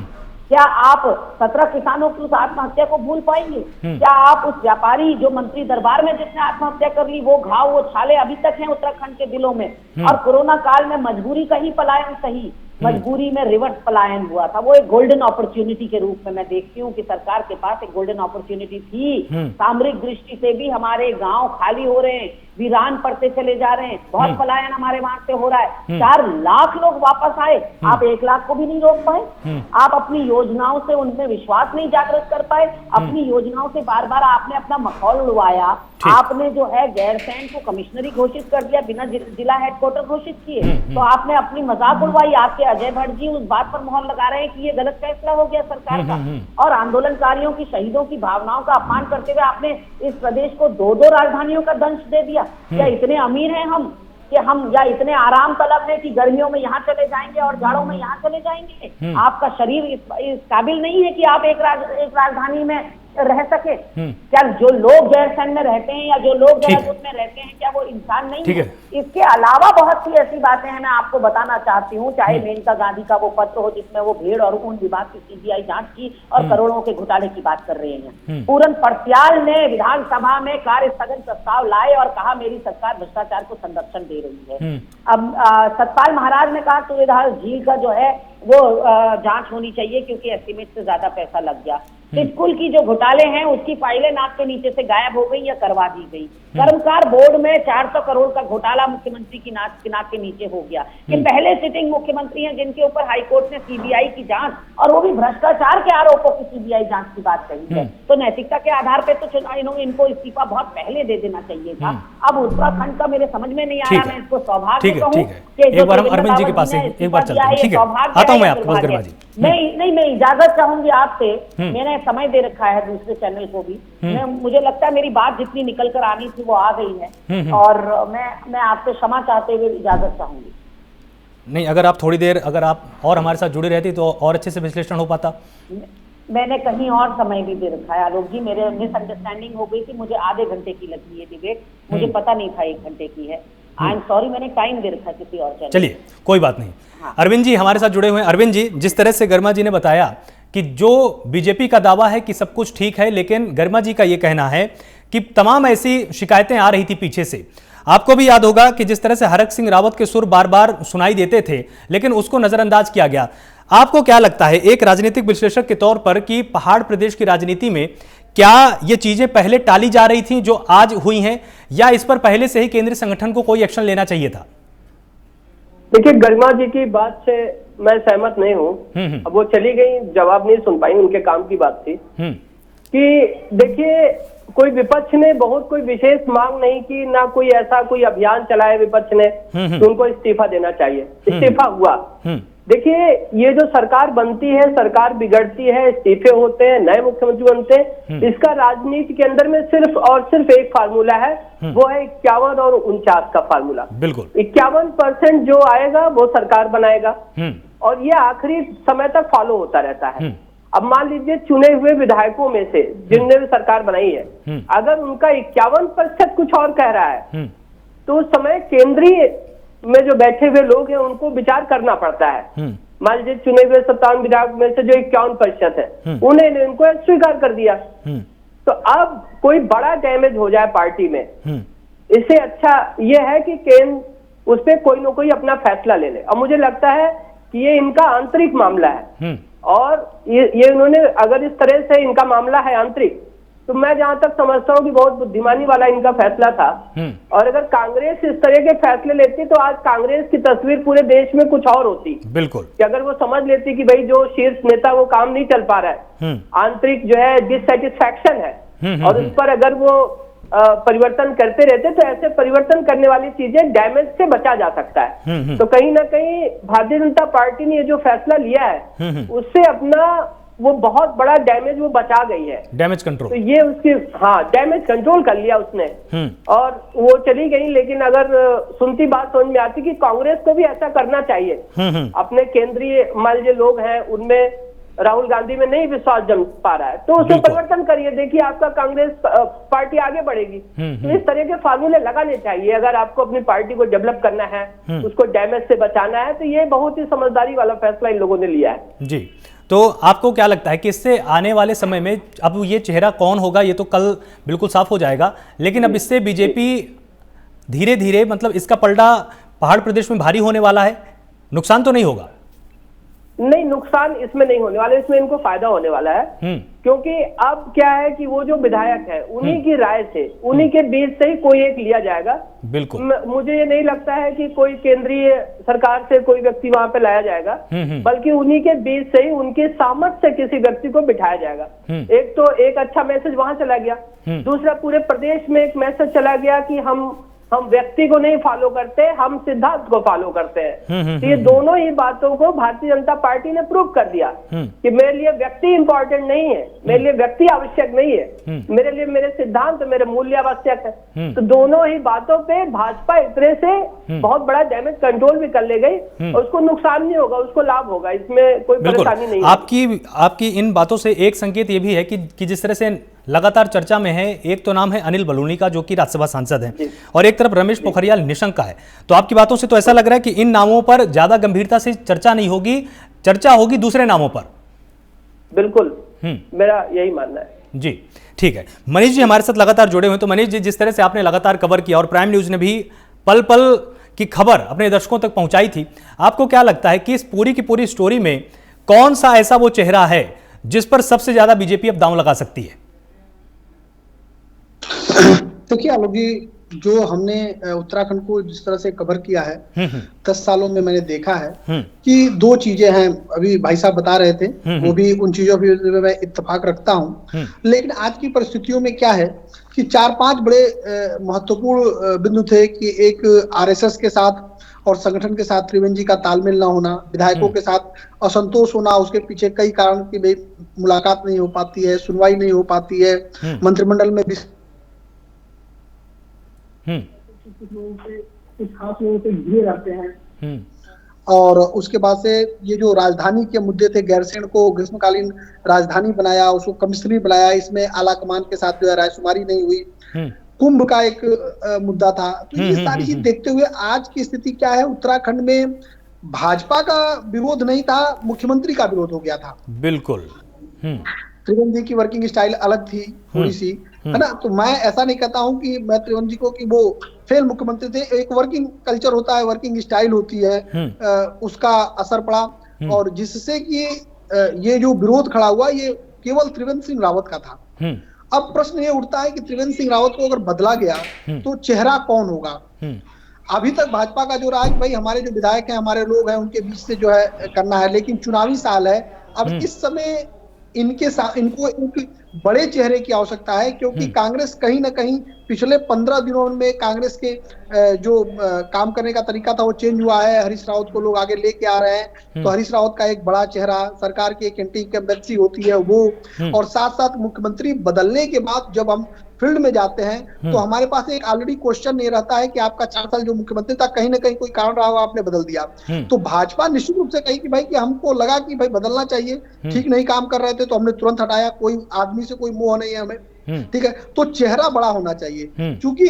क्या आप 17 किसानों की उस आत्महत्या को भूल पाएंगे? क्या आप उस व्यापारी जो मंत्री दरबार में जिसने आत्महत्या कर ली, वो घाव, वो छाले अभी तक हैं उत्तराखंड के दिलों में? और कोरोना काल में मजबूरी का ही पलायन सही, मजबूरी में रिवर्स पलायन हुआ था। वो एक गोल्डन अपॉर्चुनिटी के रूप में मैं देखती हूँ कि सरकार के पास एक गोल्डन अपॉर्चुनिटी थी। सामरिक दृष्टि से भी हमारे गांव खाली हो रहे हैं, वीरान पड़ते चले जा रहे हैं, बहुत पलायन हमारे वहां से हो रहा है। 4 लाख लोग वापस आए, आप 1 लाख को भी नहीं रोक पाए। आप अपनी योजनाओं से उनमें विश्वास नहीं जागृत कर पाए। अपनी योजनाओं से बार बार आपने अपना मखौल उड़वाया। आपने जो है गैरसैंण को कमिश्नरी घोषित कर दिया, बिना जिला हेडक्वार्टर घोषित किए। तो आपने अपनी मजाक उड़वाई। आपके अजय भट्ट जी उस बात पर मोहर लगा रहे हैं कि ये गलत फैसला हो गया सरकार का, और आंदोलनकारियों की, शहीदों की भावनाओं का अपमान करते हुए आपने इस प्रदेश को 2-2 राजधानियों का दंश दे दिया। क्या इतने अमीर हैं हम कि हम, या इतने आराम तलब है कि गर्मियों में यहाँ चले जाएंगे और जाड़ों में यहाँ चले जाएंगे? आपका शरीर इस काबिल नहीं है कि आप एक राजधानी में रह सके। क्या जो लोग गैरसैंण में रहते हैं या जो लोग देहरादून में रहते हैं, क्या वो इंसान नहीं है? इसके अलावा बहुत सी ऐसी बातें हैं, मैं आपको बताना चाहती हूँ। चाहे मेनका गांधी का वो पत्र हो जिसमें वो भेड़ और ऊन विभाग की CBI जांच की और करोड़ों के घोटाले की बात कर रहे हैं। पूरन परस्याल ने विधानसभा में कार्य स्थगन प्रस्ताव लाए और कहा मेरी सरकार भ्रष्टाचार को संरक्षण दे रही है। अब सतपाल महाराज ने कहा सूर्यधार झील का जो है वो जांच होनी चाहिए क्योंकि एस्टिमेट से ज्यादा पैसा लग गया। स्कूल की जो घोटाले हैं उसकी फाइलें नाक के नीचे से गायब हो गई या करवा दी गई। कर्मकार बोर्ड में 400 करोड़ का घोटाला मुख्यमंत्री की नाक के नीचे हो गया कि पहले सिटिंग मुख्यमंत्री हैं जिनके ऊपर हाईकोर्ट ने सीबीआई की जांच और वो भी भ्रष्टाचार के आरोपों की सीबीआई जांच की बात कही है। तो नैतिकता के आधार पर तो इनको इस्तीफा बहुत पहले दे देना चाहिए था। अब उत्तराखंड का मेरे समझ में नहीं आया, मैं इसको सौभाग्य कहूं कि एक बार हम अरविंद जी के पास एक बार चलते हैं। ठीक है, आता हूं मैं आपके पास गर्मा जी। मैं इजाजत चाहूंगी आपसे, मैंने समय दे रखा है दूसरे चैनल को भी। मुझे लगता है मेरी बात जितनी निकल कर आनी थी वो आ गई है और मैं आपसे क्षमा चाहते हुए इजाजत चाहूंगी। नहीं, अगर आप थोड़ी देर अगर आप और हमारे साथ जुड़े रहती तो और अच्छे से विश्लेषण हो पाता। मैंने कहीं और समय भी दे रखा है आलोक जी, मेरे मिसअंडरस्टैंडिंग हो गई थी, मुझे आधे घंटे की लगी ये डिबेट, मुझे पता नहीं था 1 घंटे की है। आई एम सॉरी, मैंने टाइम दे रखा किसी और चैनल। चलिए कोई बात नहीं। अरविंद जी हमारे साथ जुड़े हुए हैं। अरविंद जी, जिस तरह से गर्मा जी ने बताया कि जो बीजेपी का दावा है कि सब कुछ ठीक है, लेकिन गर्मा जी का ये कहना है कि तमाम ऐसी शिकायतें आ रही थी पीछे से। आपको भी याद होगा कि जिस तरह से हरक सिंह रावत के सुर बार बार सुनाई देते थे लेकिन उसको नजरअंदाज किया गया। आपको क्या लगता है एक राजनीतिक विश्लेषक के तौर पर कि पहाड़ प्रदेश की राजनीति में क्या ये चीजें पहले टाली जा रही थी जो आज हुई हैं, या इस पर पहले से ही केंद्रीय संगठन को कोई एक्शन लेना चाहिए था? देखिए, गर्मा जी की बात से मैं सहमत नहीं हूँ। अब वो चली गई, जवाब नहीं सुन पाई, उनके काम की बात थी कि देखिए कोई विपक्ष ने बहुत कोई विशेष मांग नहीं की, ना कोई ऐसा कोई अभियान चलाया विपक्ष ने तो उनको इस्तीफा देना चाहिए। इस्तीफा हुआ। देखिए, ये जो सरकार बनती है, सरकार बिगड़ती है, इस्तीफे होते हैं, नए मुख्यमंत्री बनते हैं, इसका राजनीति के अंदर में सिर्फ और सिर्फ एक फार्मूला है, वो है 51 और 49 का फार्मूला। बिल्कुल 51% जो आएगा वो सरकार बनाएगा और ये आखिरी समय तक फॉलो होता रहता है। अब मान लीजिए चुने हुए विधायकों में से जिनने भी सरकार बनाई है, अगर उनका 51% कुछ और कह रहा है तो उस समय केंद्रीय में जो बैठे हुए लोग हैं उनको विचार करना पड़ता है। मान लीजिए चुने हुए 57 विधायक में से जो 51% है उन्हें इनको स्वीकार कर दिया, तो अब कोई बड़ा डैमेज हो जाए पार्टी में, इससे अच्छा ये है कि केंद्र उस पर कोई ना कोई अपना फैसला ले ले। अब मुझे लगता है कि ये इनका आंतरिक मामला है और ये इन्होंने अगर इस तरह से इनका मामला है आंतरिक, तो मैं जहां तक समझता हूँ कि बहुत बुद्धिमानी वाला इनका फैसला था। और अगर कांग्रेस इस तरह के फैसले लेती तो आज कांग्रेस की तस्वीर पूरे देश में कुछ और होती। बिल्कुल कि अगर वो समझ लेती कि भाई जो शीर्ष नेता वो काम नहीं चल पा रहा है, आंतरिक जो है डिससेटिस्फैक्शन है, और उस पर अगर वो परिवर्तन करते रहते तो ऐसे परिवर्तन करने वाली चीजें डैमेज से बचा जा सकता है। तो कहीं ना कहीं भारतीय जनता पार्टी ने ये जो फैसला लिया है उससे अपना वो बहुत बड़ा डैमेज वो बचा गई है, डैमेज कंट्रोल। तो ये उसकी डैमेज कंट्रोल कर लिया उसने और वो चली गई। लेकिन अगर सुनती बात समझ में आती कि कांग्रेस को भी ऐसा करना चाहिए, अपने केंद्रीय मान लीजिए लोग हैं उनमें राहुल गांधी में नहीं विश्वास जम पा रहा है तो उसमें परिवर्तन करिए, देखिए आपका कांग्रेस पार्टी आगे बढ़ेगी। तो इस तरह के फार्मूले लगाने चाहिए अगर आपको अपनी पार्टी को डेवलप करना है, उसको डैमेज से बचाना है। तो ये बहुत ही समझदारी वाला फैसला इन लोगों ने लिया है। जी, तो आपको क्या लगता है कि इससे आने वाले समय में, अब ये चेहरा कौन होगा ये तो कल बिल्कुल साफ हो जाएगा, लेकिन अब इससे बीजेपी धीरे धीरे मतलब इसका पलटा पहाड़ प्रदेश में भारी होने वाला है, नुकसान तो नहीं होगा? नहीं, नुकसान इसमें नहीं होने वाला, इसमें इनको फायदा होने वाला है। क्योंकि अब क्या है कि वो जो विधायक है उन्हीं की राय से, उन्हीं के बीच से ही कोई एक लिया जाएगा। बिल्कुल मुझे ये नहीं लगता है कि कोई केंद्रीय सरकार से कोई व्यक्ति वहां पे लाया जाएगा, बल्कि उन्हीं के बीच से ही उनके सामर्थ्य से किसी व्यक्ति को बिठाया जाएगा। एक तो एक अच्छा मैसेज वहां चला गया, दूसरा पूरे प्रदेश में एक मैसेज चला गया कि हम व्यक्ति को नहीं फॉलो करते, हम सिद्धांत को फॉलो करते हैं। तो ये दोनों ही बातों को भारतीय जनता पार्टी ने प्रूव कर दिया कि मेरे लिए व्यक्ति इंपॉर्टेंट नहीं है, मेरे लिए व्यक्ति आवश्यक नहीं है, मेरे लिए मेरे सिद्धांत, मेरे मूल्य आवश्यक है। तो दोनों ही बातों पे भाजपा एक तरह से बहुत बड़ा डैमेज कंट्रोल भी कर ले गई और उसको नुकसान नहीं होगा, उसको लाभ होगा, इसमें कोई परेशानी नहीं है। आपकी इन बातों से एक संकेत ये भी है कि जिस तरह से लगातार चर्चा में है, एक तो नाम है अनिल बलूनी का जो कि राज्यसभा सांसद हैं और एक तरफ रमेश पोखरियाल निशंक का है। तो आपकी बातों से तो ऐसा लग रहा है कि इन नामों पर ज्यादा गंभीरता से चर्चा नहीं होगी, चर्चा होगी दूसरे नामों पर। बिल्कुल, मेरा यही मानना है। जी ठीक है, मनीष जी हमारे साथ लगातार जुड़े हुए। तो मनीष जी, जिस तरह से आपने लगातार कवर किया और प्राइम न्यूज ने भी पल पल की खबर अपने दर्शकों तक पहुंचाई थी। आपको क्या लगता है कि इस पूरी की पूरी स्टोरी में कौन सा ऐसा वो चेहरा है जिस पर सबसे ज्यादा बीजेपी अब दांव लगा सकती है? देखिए आलोक जी, जो हमने उत्तराखंड को जिस तरह से कवर किया है 10 सालों में, मैंने देखा है कि दो चीजें हैं। अभी भाई साहब बता रहे थे, वो भी उन चीजों पर मैं इत्तेफाक रखता हूं। लेकिन आज की परिस्थितियों में क्या है कि 4-5 बड़े महत्वपूर्ण बिंदु थे कि एक आरएसएस के साथ और संगठन के साथ त्रिवेंद्र जी का तालमेल ना होना, विधायकों के साथ असंतोष होना, उसके पीछे कई कारण कि भाई मुलाकात नहीं हो पाती है, सुनवाई नहीं हो पाती है, मंत्रिमंडल में कुछ लोगों से, कुछ खास लोगों से घिरे रहते हैं। और उसके बाद से ये जो राजधानी के मुद्दे थे, गैरसैंण को ग्रीष्मकालीन राजधानी बनाया, उसको कमिश्नरी बनाया, इसमें आला कमान के साथ जो है रायशुमारी नहीं हुई, कुंभ का एक मुद्दा था। तो ये सारी चीज देखते हुए आज की स्थिति क्या है, उत्तराखंड में भाजपा का विरोध नहीं था, मुख्यमंत्री का विरोध हो गया था। बिल्कुल। त्रिवेंद्र जी की वर्किंग स्टाइल अलग थी थोड़ी सी, है ना। तो मैं ऐसा नहीं कहता हूं कि मैं त्रिवेंद्र जी को कि वो फेल मुख्यमंत्री थे। एक वर्किंग कल्चर होता है, वर्किंग स्टाइल होती है, उसका असर पड़ा, और जिससे कि ये जो विरोध खड़ा हुआ ये केवल त्रिवेंद्र सिंह रावत का था। अब प्रश्न ये उठता है कि त्रिवेंद्र सिंह रावत को अगर बदला गया तो चेहरा कौन होगा। अभी तक भाजपा का जो रहा है भाई हमारे जो विधायक हैं, हमारे लोग हैं, उनके बीच से जो है करना है, लेकिन चुनावी साल है। अब इस समय इनको एक बड़े चेहरे की आवश्यकता है, क्योंकि कांग्रेस कहीं ना कहीं पिछले 15 दिनों में कांग्रेस के जो काम करने का तरीका था वो चेंज हुआ है। हरीश रावत को लोग आगे लेके आ रहे हैं, तो हरीश रावत का एक बड़ा चेहरा, सरकार की एक एंटी इनकम्बेंसी होती है वो, और साथ साथ मुख्यमंत्री बदलने के बाद जब हम फील्ड में जाते हैं तो हमारे पास एक ऑलरेडी क्वेश्चन नहीं रहता है कि आपका 4 साल जो मुख्यमंत्री था कहीं ना कहीं कोई कारण रहा होगा, आपने बदल दिया। तो भाजपा निश्चित रूप से कही कि भाई कि हमको लगा कि भाई बदलना चाहिए, ठीक नहीं काम कर रहे थे तो हमने तुरंत हटाया। कोई आदमी से कोई मोह नहीं है हमें, ठीक है। तो चेहरा बड़ा होना चाहिए, क्योंकि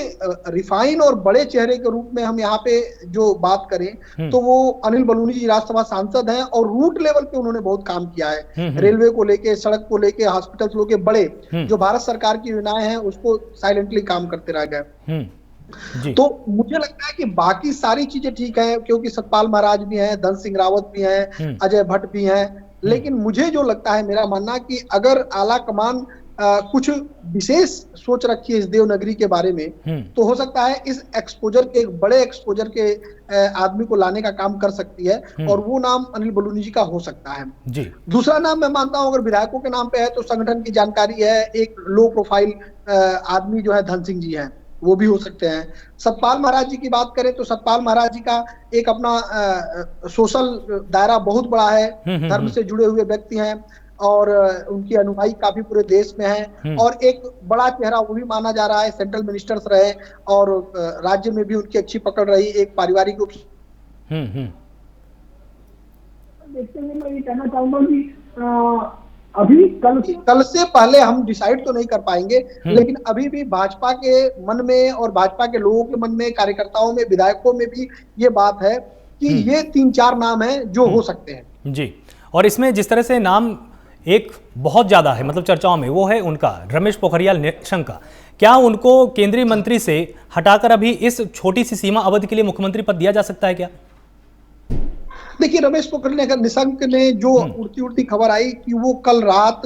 रिफाइन और बड़े चेहरे के रूप में हम यहाँ पे जो बात करें तो वो अनिल बलूनी जी राज्यसभा सांसद हैं और रूट लेवल पे उन्होंने बहुत काम किया है, रेलवे को लेके, सड़क को लेके, हॉस्पिटल्स को लेके, बड़े जो भारत सरकार की योजनाएं हैं उसको साइलेंटली काम करते रह गए। तो मुझे लगता है कि बाकी सारी चीजें ठीक है, क्योंकि सतपाल महाराज भी हैं, धन सिंह रावत भी हैं, अजय भट्ट भी हैं, लेकिन मुझे जो लगता है, मेरा मानना कि अगर आला कमान कुछ विशेष सोच रखी है इस देवनगरी के बारे में, तो हो सकता है इस एक्सपोजर के, एक बड़े एक्सपोजर के आदमी को लाने का काम कर सकती है, और वो नाम अनिल बलूनी जी का हो सकता है जी। दूसरा नाम मैं मानता हूं अगर विधायकों के नाम पे है तो संगठन की जानकारी है, एक लो प्रोफाइल आदमी जो है धन सिंह जी हैं, वो भी हो सकते हैं। सतपाल महाराज जी की बात करें तो सतपाल महाराज जी का एक अपना सोशल दायरा बहुत बड़ा है, धर्म से जुड़े हुए व्यक्ति हैं और उनकी अनुयायी काफी पूरे देश में है, और एक बड़ा चेहरा वो भी माना जा रहा है, सेंट्रल मिनिस्टर्स रहे और राज्य में भी उनकी अच्छी पकड़ रही, एक पारिवारिक रूप से। देखते हुए मैं ये कहना चाहूंगा कि अभी कल से पहले हम डिसाइड तो नहीं कर पाएंगे, लेकिन अभी भी भाजपा के मन में और भाजपा के लोगों के मन में, कार्यकर्ताओं में, विधायकों में भी ये बात है कि ये 3-4 नाम हैं जो हो सकते हैं जी। और इसमें जिस तरह से नाम एक बहुत ज्यादा है, मतलब चर्चाओं में, वो है उनका रमेश पोखरियाल निशंक का। क्या उनको केंद्रीय मंत्री से हटाकर अभी इस छोटी सी सीमा अवधि के लिए मुख्यमंत्री पद दिया जा सकता है क्या? देखिए, रमेश पोखरियाल निशंक ने जो उड़ती खबर आई कि वो कल रात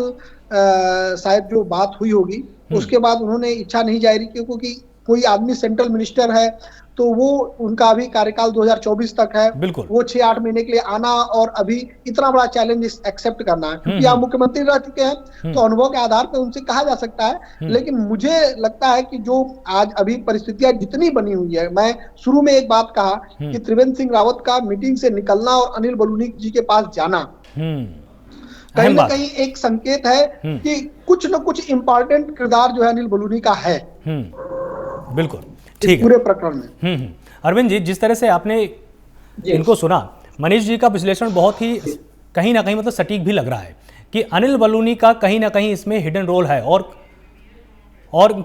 शायद जो बात हुई होगी, उसके बाद उन्होंने इच्छा नहीं जाहिर की, क्योंकि कोई आदमी सेंट्रल मिनिस्टर है तो वो उनका अभी कार्यकाल 2024 तक है, वो 6-8 महीने के लिए आना और अभी इतना बड़ा चैलेंज एक्सेप्ट करना है, क्योंकि आप मुख्यमंत्री रह चुके हैं तो अनुभव के आधार पर उनसे कहा जा सकता है। लेकिन मुझे लगता है कि जो आज अभी परिस्थितियां जितनी बनी हुई है, मैं शुरू में एक बात कहा कि त्रिवेंद्र सिंह रावत का मीटिंग से निकलना और अनिल बलूनी जी के पास जाना कहीं ना कहीं एक संकेत है कि कुछ न कुछ इंपॉर्टेंट किरदार जो है अनिल बलूनी का है। बिल्कुल ठीक है, पूरे प्रकरण में। अरविंद जी, जिस तरह से आपने इनको सुना, मनीष जी का विश्लेषण बहुत ही कहीं ना कहीं मतलब सटीक भी लग रहा है कि अनिल बलूनी का कहीं ना कहीं इसमें हिडन रोल है, और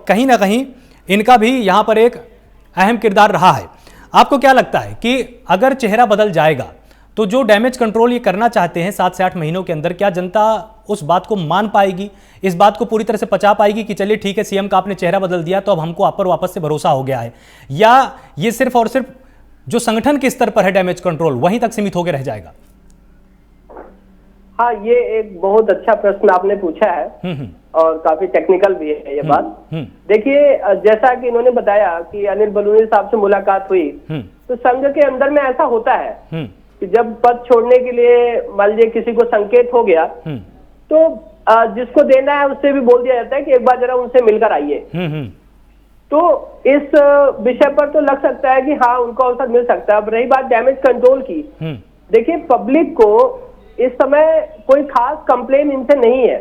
कहीं ना कहीं इनका भी यहां पर एक अहम किरदार रहा है। आपको क्या लगता है कि अगर चेहरा बदल जाएगा तो जो डैमेज कंट्रोल ये करना चाहते हैं 7 से 8 महीनों के अंदर, क्या जनता उस बात को मान पाएगी, इस बात को पूरी तरह से पचा पाएगी कि चलिए ठीक है, सीएम का आपने चेहरा बदल दिया तो अब हमको आप पर वापस से भरोसा हो गया है, या ये सिर्फ और सिर्फ जो संगठन के स्तर पर है डैमेज कंट्रोल वहीं तक सीमित होकर रह जाएगा? हाँ, ये एक बहुत अच्छा प्रश्न आपने पूछा है और काफी टेक्निकल भी है ये बात। देखिए, जैसा कि इन्होंने बताया कि अनिल बलूनी साहब से मुलाकात हुई, तो संघ के अंदर में ऐसा होता है कि जब पद छोड़ने के लिए मान लीजिए किसी को संकेत हो गया तो जिसको देना है उससे भी बोल दिया जाता है कि एक बार जरा उनसे मिलकर आइए। तो इस विषय पर तो लग सकता है कि हाँ, उनको अवसर मिल सकता है। अब रही बात डैमेज कंट्रोल की, देखिए पब्लिक को इस समय कोई खास कंप्लेन इनसे नहीं है,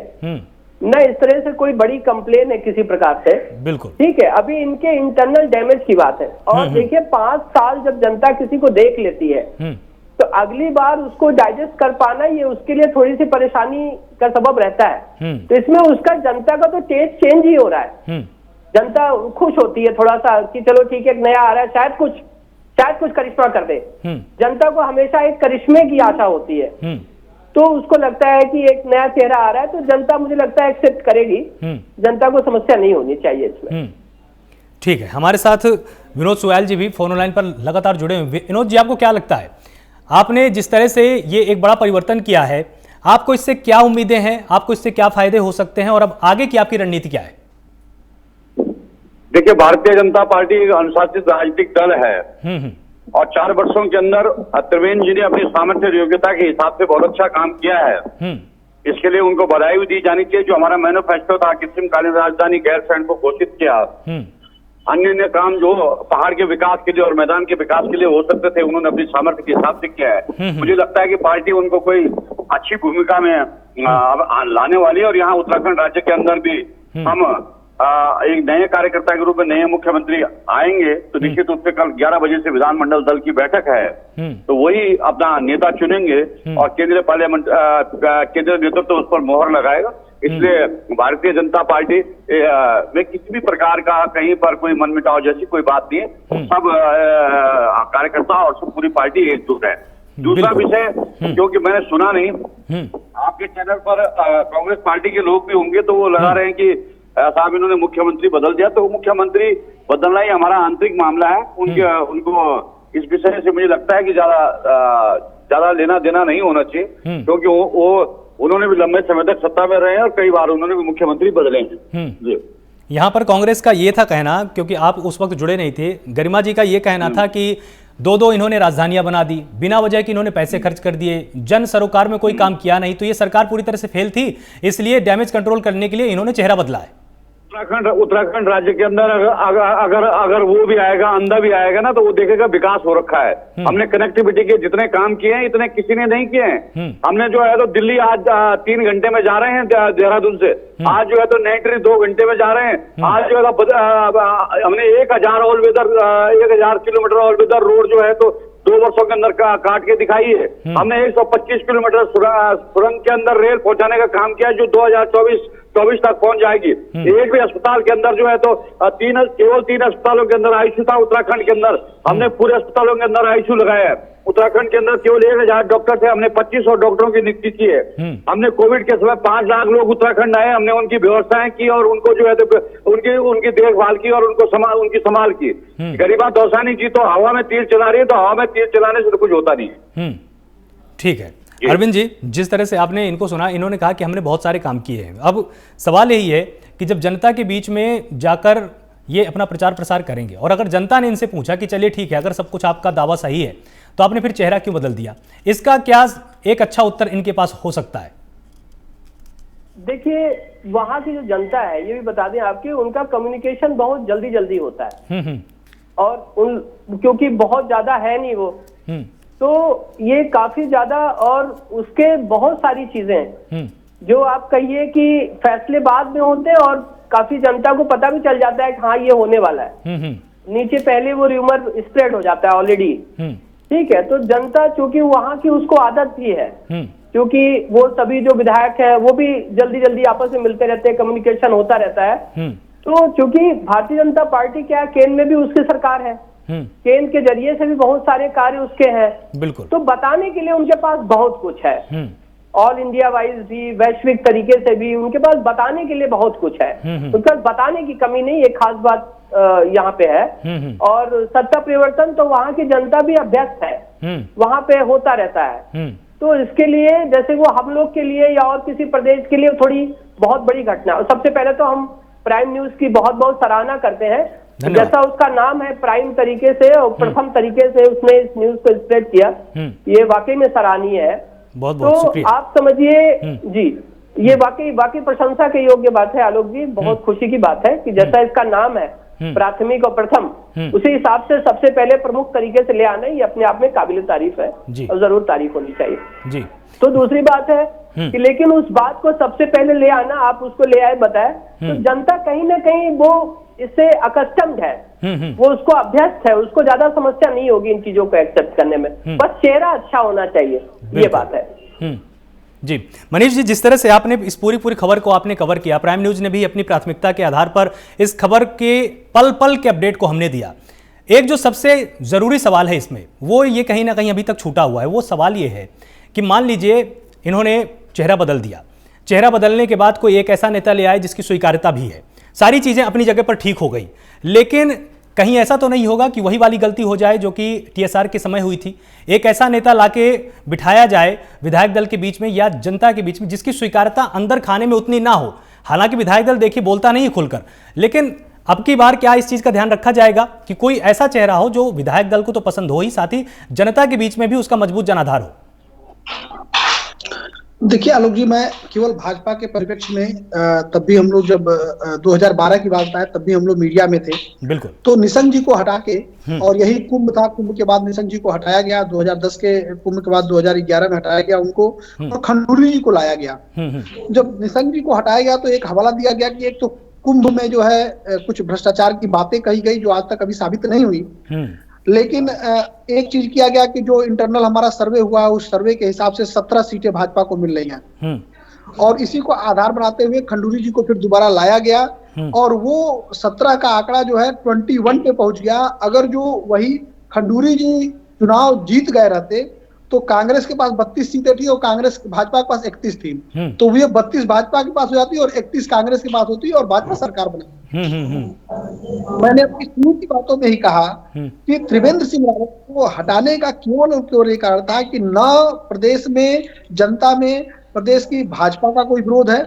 न इस तरह से कोई बड़ी कंप्लेन है किसी प्रकार से। बिल्कुल ठीक है, अभी इनके इंटरनल डैमेज की बात है। और देखिए 5 साल जब जनता किसी को देख लेती है तो अगली बार उसको डाइजेस्ट कर पाना ये उसके लिए थोड़ी सी परेशानी का सबब रहता है। तो इसमें उसका जनता का तो टेस्ट चेंज ही हो रहा है। जनता खुश होती है थोड़ा सा कि चलो ठीक है, एक नया आ रहा है, शायद कुछ करिश्मा कर दे। जनता को हमेशा एक करिश्मे की आशा होती है, तो उसको लगता है कि एक नया चेहरा आ रहा है तो जनता मुझे लगता है एक्सेप्ट करेगी। जनता को समस्या नहीं होनी चाहिए इसमें। ठीक है, हमारे साथ विनोद सुयाल जी भी फोन लाइन पर लगातार जुड़े हुए। विनोद जी, आपको क्या लगता है, आपने जिस तरह से ये एक बड़ा परिवर्तन किया है, आपको इससे क्या उम्मीदें हैं, आपको इससे क्या फायदे हो सकते हैं और अब आगे की आपकी रणनीति क्या है? देखिए, भारतीय जनता पार्टी एक अनुशासित राजनीतिक दल है और 4 वर्षों के अंदर त्रिवेंद्र जी ने अपनी सामर्थ्य और योग्यता के हिसाब से बहुत अच्छा काम किया है। इसके लिए उनको बधाई भी दी जानी चाहिए। जो हमारा मैनिफेस्टो था, ग्रीष्मकालीन राजधानी गैरसैंण को घोषित किया, अन्य काम जो पहाड़ के विकास के लिए और मैदान के विकास के लिए हो सकते थे, उन्होंने अपनी सामर्थ्य के हिसाब से किया है। मुझे लगता है कि पार्टी उनको कोई अच्छी भूमिका में लाने वाली है और यहाँ उत्तराखंड राज्य के अंदर भी हम एक नए कार्यकर्ता के रूप में नए मुख्यमंत्री आएंगे। तो निश्चित रूप से कल 11 बजे से विधानमंडल दल की बैठक है, तो वही अपना नेता चुनेंगे और केंद्रीय पार्लियामेंट केंद्रीय नेतृत्व उस पर मोहर लगाएगा। इसलिए भारतीय जनता पार्टी में किसी भी प्रकार का कहीं पर कोई मनमुटाव जैसी कोई बात नहीं है। सब कार्यकर्ता और सब पूरी पार्टी एकजुट है। दूसरा विषय, क्योंकि मैंने सुना नहीं, आपके चैनल पर कांग्रेस पार्टी के लोग भी होंगे तो वो लगा रहे हैं कि साहब इन्होंने मुख्यमंत्री बदल दिया। तो मुख्यमंत्री बदलना ही हमारा आंतरिक मामला है। उनको इस विषय से मुझे लगता है कि ज्यादा लेना देना नहीं होना चाहिए, क्योंकि उन्होंने भी लंबे समय तक सत्ता में रहे हैं और कई बार उन्होंने भी मुख्यमंत्री बदले हैं। यहाँ पर कांग्रेस का ये था कहना, क्योंकि आप उस वक्त जुड़े नहीं थे, गरिमा जी का ये कहना था कि 2 इन्होंने राजधानियां बना दी, बिना वजह कि इन्होंने पैसे खर्च कर दिए, जन सरोकार में कोई काम किया नहीं, तो ये सरकार पूरी तरह से फेल थी, इसलिए डैमेज कंट्रोल करने के लिए इन्होंने चेहरा बदला है। उत्तराखंड राज्य के अंदर अगर वो भी आएगा, अंधा भी आएगा ना, तो वो देखेगा विकास हो रखा है। हमने कनेक्टिविटी के जितने काम किए हैं इतने किसी ने नहीं किए हैं। हमने जो है तो दिल्ली आज 3 घंटे में जा रहे हैं देहरादून से, आज जो है तो नई ट्रेन 2 घंटे में जा रहे हैं। आज जो है हमने 1000 किलोमीटर ऑल वेदर रोड जो है तो 2 वर्षों के अंदर काट के दिखाई है। हमने 125 किलोमीटर सुरंग के अंदर रेल पहुंचाने का काम किया, जो 2024 तक पहुंच जाएगी। एक भी अस्पताल के अंदर जो है तो केवल 3 अस्पतालों के अंदर आईसीयू था उत्तराखंड के अंदर, हमने पूरे अस्पतालों के अंदर आईसीयू लगाया है। उत्तराखंड के अंदर केवल 1000 डॉक्टर थे, हमने 2500 डॉक्टरों की नियुक्ति की है। हमने कोविड के समय 5 लाख लोग उत्तराखंड आए, हमने उनकी व्यवस्थाएं की और उनको जो है तो उनकी देखभाल की और उनकी संभाल की। गरीबा दौसानी जी तो हवा में तीर चला रही है, तो हवा में तीर चलाने से तो कुछ होता नहीं है। ठीक है अरविंद जी, जिस तरह से आपने इनको सुना, इन्होंने कहा कि हमने बहुत सारे काम किए हैं। अब सवाल यही है कि जब जनता के बीच में जाकर ये अपना प्रचार प्रसार करेंगे और अगर जनता ने इनसे पूछा कि चलिए ठीक है, अगर सब कुछ आपका दावा सही है, तो आपने फिर चेहरा क्यों बदल दिया, इसका क्या एक अच्छा उत्तर इनके पास हो सकता है? देखिए, वहां की जो जनता है, ये भी बता दें आपके, उनका कम्युनिकेशन बहुत जल्दी होता है और क्योंकि बहुत ज्यादा है नहीं वो, तो ये काफी ज्यादा, और उसके बहुत सारी चीजें जो आप कहिए कि फैसले बाद में होते हैं और काफी जनता को पता भी चल जाता है कि हाँ ये होने वाला है। नीचे पहले वो र्यूमर स्प्रेड हो जाता है ऑलरेडी। ठीक है, तो जनता चूंकि वहां की उसको आदत भी है, क्योंकि वो सभी जो विधायक है वो भी जल्दी आपस में मिलते रहते हैं, कम्युनिकेशन होता रहता है। तो चूंकि भारतीय जनता पार्टी क्या, केंद्र में भी उसकी सरकार है, केंद्र के जरिए से भी बहुत सारे कार्य उसके हैं, बिल्कुल, तो बताने के लिए उनके पास बहुत कुछ है। ऑल इंडिया वाइज भी, वैश्विक तरीके से भी उनके पास बताने के लिए बहुत कुछ है। उनके पास बताने की कमी नहीं, एक खास बात यहाँ पे है। और सत्ता परिवर्तन तो वहाँ की जनता भी अभ्यस्त है, वहाँ पे होता रहता है। तो इसके लिए जैसे वो हम लोग के लिए या और किसी प्रदेश के लिए थोड़ी बहुत बड़ी घटना। और सबसे पहले तो हम प्राइम न्यूज की बहुत बहुत सराहना करते हैं, जैसा उसका नाम है, प्राइम तरीके से और प्रथम तरीके से उसने इस न्यूज को स्प्रेड किया, ये वाकई में सराहनीय है। बहुत बहुत तो शुक्रिया। आप समझिए जी, ये वाकई प्रशंसा के योग्य बात है आलोक जी। बहुत खुशी की बात है कि जैसा इसका नाम है प्राथमिक और प्रथम, उसी हिसाब से सबसे पहले प्रमुख तरीके से ले आना, ये अपने आप में काबिल तारीफ है और जरूर तारीफ होनी चाहिए जी। तो दूसरी बात है कि लेकिन उस बात को सबसे पहले ले आना, आप उसको ले आए बताए, तो जनता कहीं ना कहीं वो इससे अकस्टम्ड है, वो उसको अभ्यस्त है, उसको ज्यादा समस्या नहीं होगी इन चीजों को एक्सेप्ट करने में। बस चेहरा अच्छा होना चाहिए, ये बात है जी। मनीष जी, जिस तरह से आपने इस पूरी खबर को आपने कवर किया, प्राइम न्यूज ने भी अपनी प्राथमिकता के आधार पर इस खबर के पल पल के अपडेट को हमने दिया। एक जो सबसे जरूरी सवाल है इसमें, वो ये कहीं ना कहीं अभी तक छूटा हुआ है। वो सवाल ये है कि मान लीजिए इन्होंने चेहरा बदल दिया, चेहरा बदलने के बाद कोई एक ऐसा नेता ले आए जिसकी स्वीकार्यता भी है, सारी चीजें अपनी जगह पर ठीक हो गई, लेकिन कहीं ऐसा तो नहीं होगा कि वही वाली गलती हो जाए जो कि टीएसआर के समय हुई थी। एक ऐसा नेता लाके बिठाया जाए विधायक दल के बीच में या जनता के बीच में जिसकी स्वीकार्यता अंदर खाने में उतनी ना हो। हालांकि विधायक दल देखिए बोलता नहीं खुलकर, लेकिन अब की बार क्या इस चीज का ध्यान रखा जाएगा कि कोई ऐसा चेहरा हो जो विधायक दल को तो पसंद हो ही, साथ ही जनता के बीच में भी उसका मजबूत जनाधार हो। देखिए आलोक जी, मैं केवल भाजपा के परिप्रेक्ष्य में, तब भी हम लोग जब 2012 की बात आए तब भी हम लोग मीडिया में थे, बिल्कुल। तो निशंक जी को हटा के, और यही कुंभ था, कुंभ के बाद निशंक जी को हटाया गया, 2010 के कुंभ के बाद 2011 में हटाया गया उनको, और खंडूरी जी को लाया गया। जब निशंक जी को हटाया गया तो एक हवाला दिया गया कि एक तो कुंभ में जो है कुछ भ्रष्टाचार की बातें कही गई जो आज तक अभी साबित नहीं हुई, लेकिन एक चीज किया गया कि जो इंटरनल हमारा सर्वे हुआ है उस सर्वे के हिसाब से 17 सीटें भाजपा को मिल रही हैं, और इसी को आधार बनाते हुए खंडूरी जी को फिर दोबारा लाया गया, और वो 17 का आंकड़ा जो है 21 पे पहुंच गया। अगर जो वही खंडूरी जी चुनाव जीत गए रहते तो कांग्रेस के पास 32 सीटें थी और कांग्रेस भाजपा के पास 31 थी, तो ये 32 भाजपा के पास हो जाती और 31 कांग्रेस के पास होती और भाजपा सरकार बनी। मैंने अपनी शुरू की बातों में ही कहा कि त्रिवेंद्र सिंह रावत को हटाने का केवल एक कारण था कि न प्रदेश में जनता में प्रदेश की भाजपा का कोई विरोध है,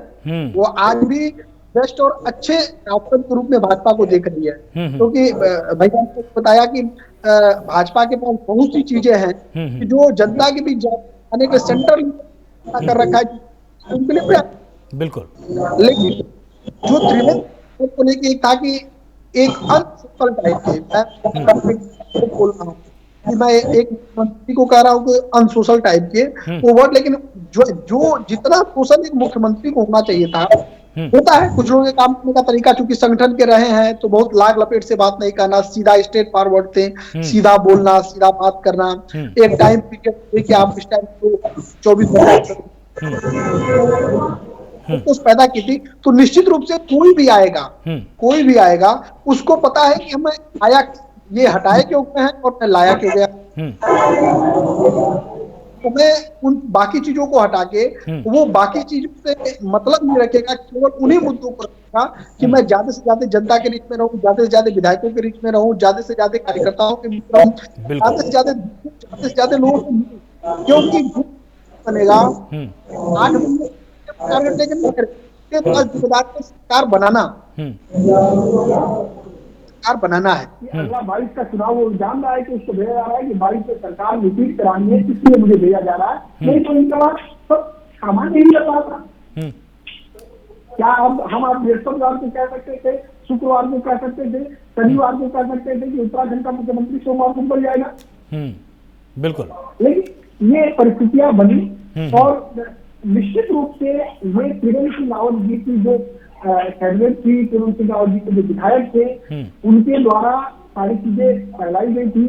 वो आज भी बेस्ट और अच्छे ऑप्शन के रूप में भाजपा को देख रही है, क्योंकि भैया ने बताया कि भाजपा के पास बहुत सी चीजें हैं कि जो जनता के बीच जाने के सेंटर कर रखा है उनके लिए बिल्कुल। लेकिन जो त्रिवेंद्र को लेके एक था कि एक अनसोशल टाइप के, बोल रहा हूँ कि मैं एक मुख्यमंत्री को कह रहा हूँ कि अनसोशल टाइप के वो वर्ड, लेकिन जो जितना सोशल एक मुख्यमंत्री को होना चाहिए था होता है। कुछ लोगों के काम करने का तरीका चूंकि संगठन के रहे हैं तो बहुत लाग लपेट से बात नहीं करना, सीधा स्ट्रेट फॉरवर्ड थे, सीधा बोलना, सीधा बात करना, एक टाइम पीरियड देखिए आप इस टाइम को 24 घंटे पैदा की थी, तो निश्चित रूप से कोई भी आएगा उसको पता है कि हमें आया ये हटाए क्यों गए हैं और मैं लाया क्यों गया। तो मैं उन बाकी चीजों को हटा के वो बाकी चीजों से मतलब नहीं रखेगा, केवल उन्हीं मुद्दों पर रखेगा कि मैं ज्यादा से ज्यादा जनता के बीच में रहूं, ज्यादा से ज्यादा विधायकों के बीच में रहूं, ज्यादा से ज्यादा कार्यकर्ताओं के बीच में रहूं, ज्यादा से ज्यादा लोगों को मिलूं, क्योंकि बनेगा 8 महीने घंटे के लिए सरकार बनाना है। अगला 22 का चुनाव वो जान रहा है कि उसको भेजा जा रहा है कि 22 में सरकार रिपीट करानी है, इसलिए मुझे भेजा जा रहा है। नहीं तो इनका सब सामान्य ही रहता था। क्या हम आप बृहस्पतिवार को कह सकते थे, शुक्रवार को कह सकते थे, शनिवार को कह सकते थे कि उत्तराखंड का मुख्यमंत्री सोमवार को बन जाएगा? बिल्कुल। लेकिन ये परिस्थितियां बनी और निश्चित रूप से ये त्रिवेंद्र सिंह रावत जी की जो कैबिनेट थी, त्रिवेंद्र सिंह रावत जी के जो विधायक थे उनके द्वारा सारी चीजें फैलाई गई थी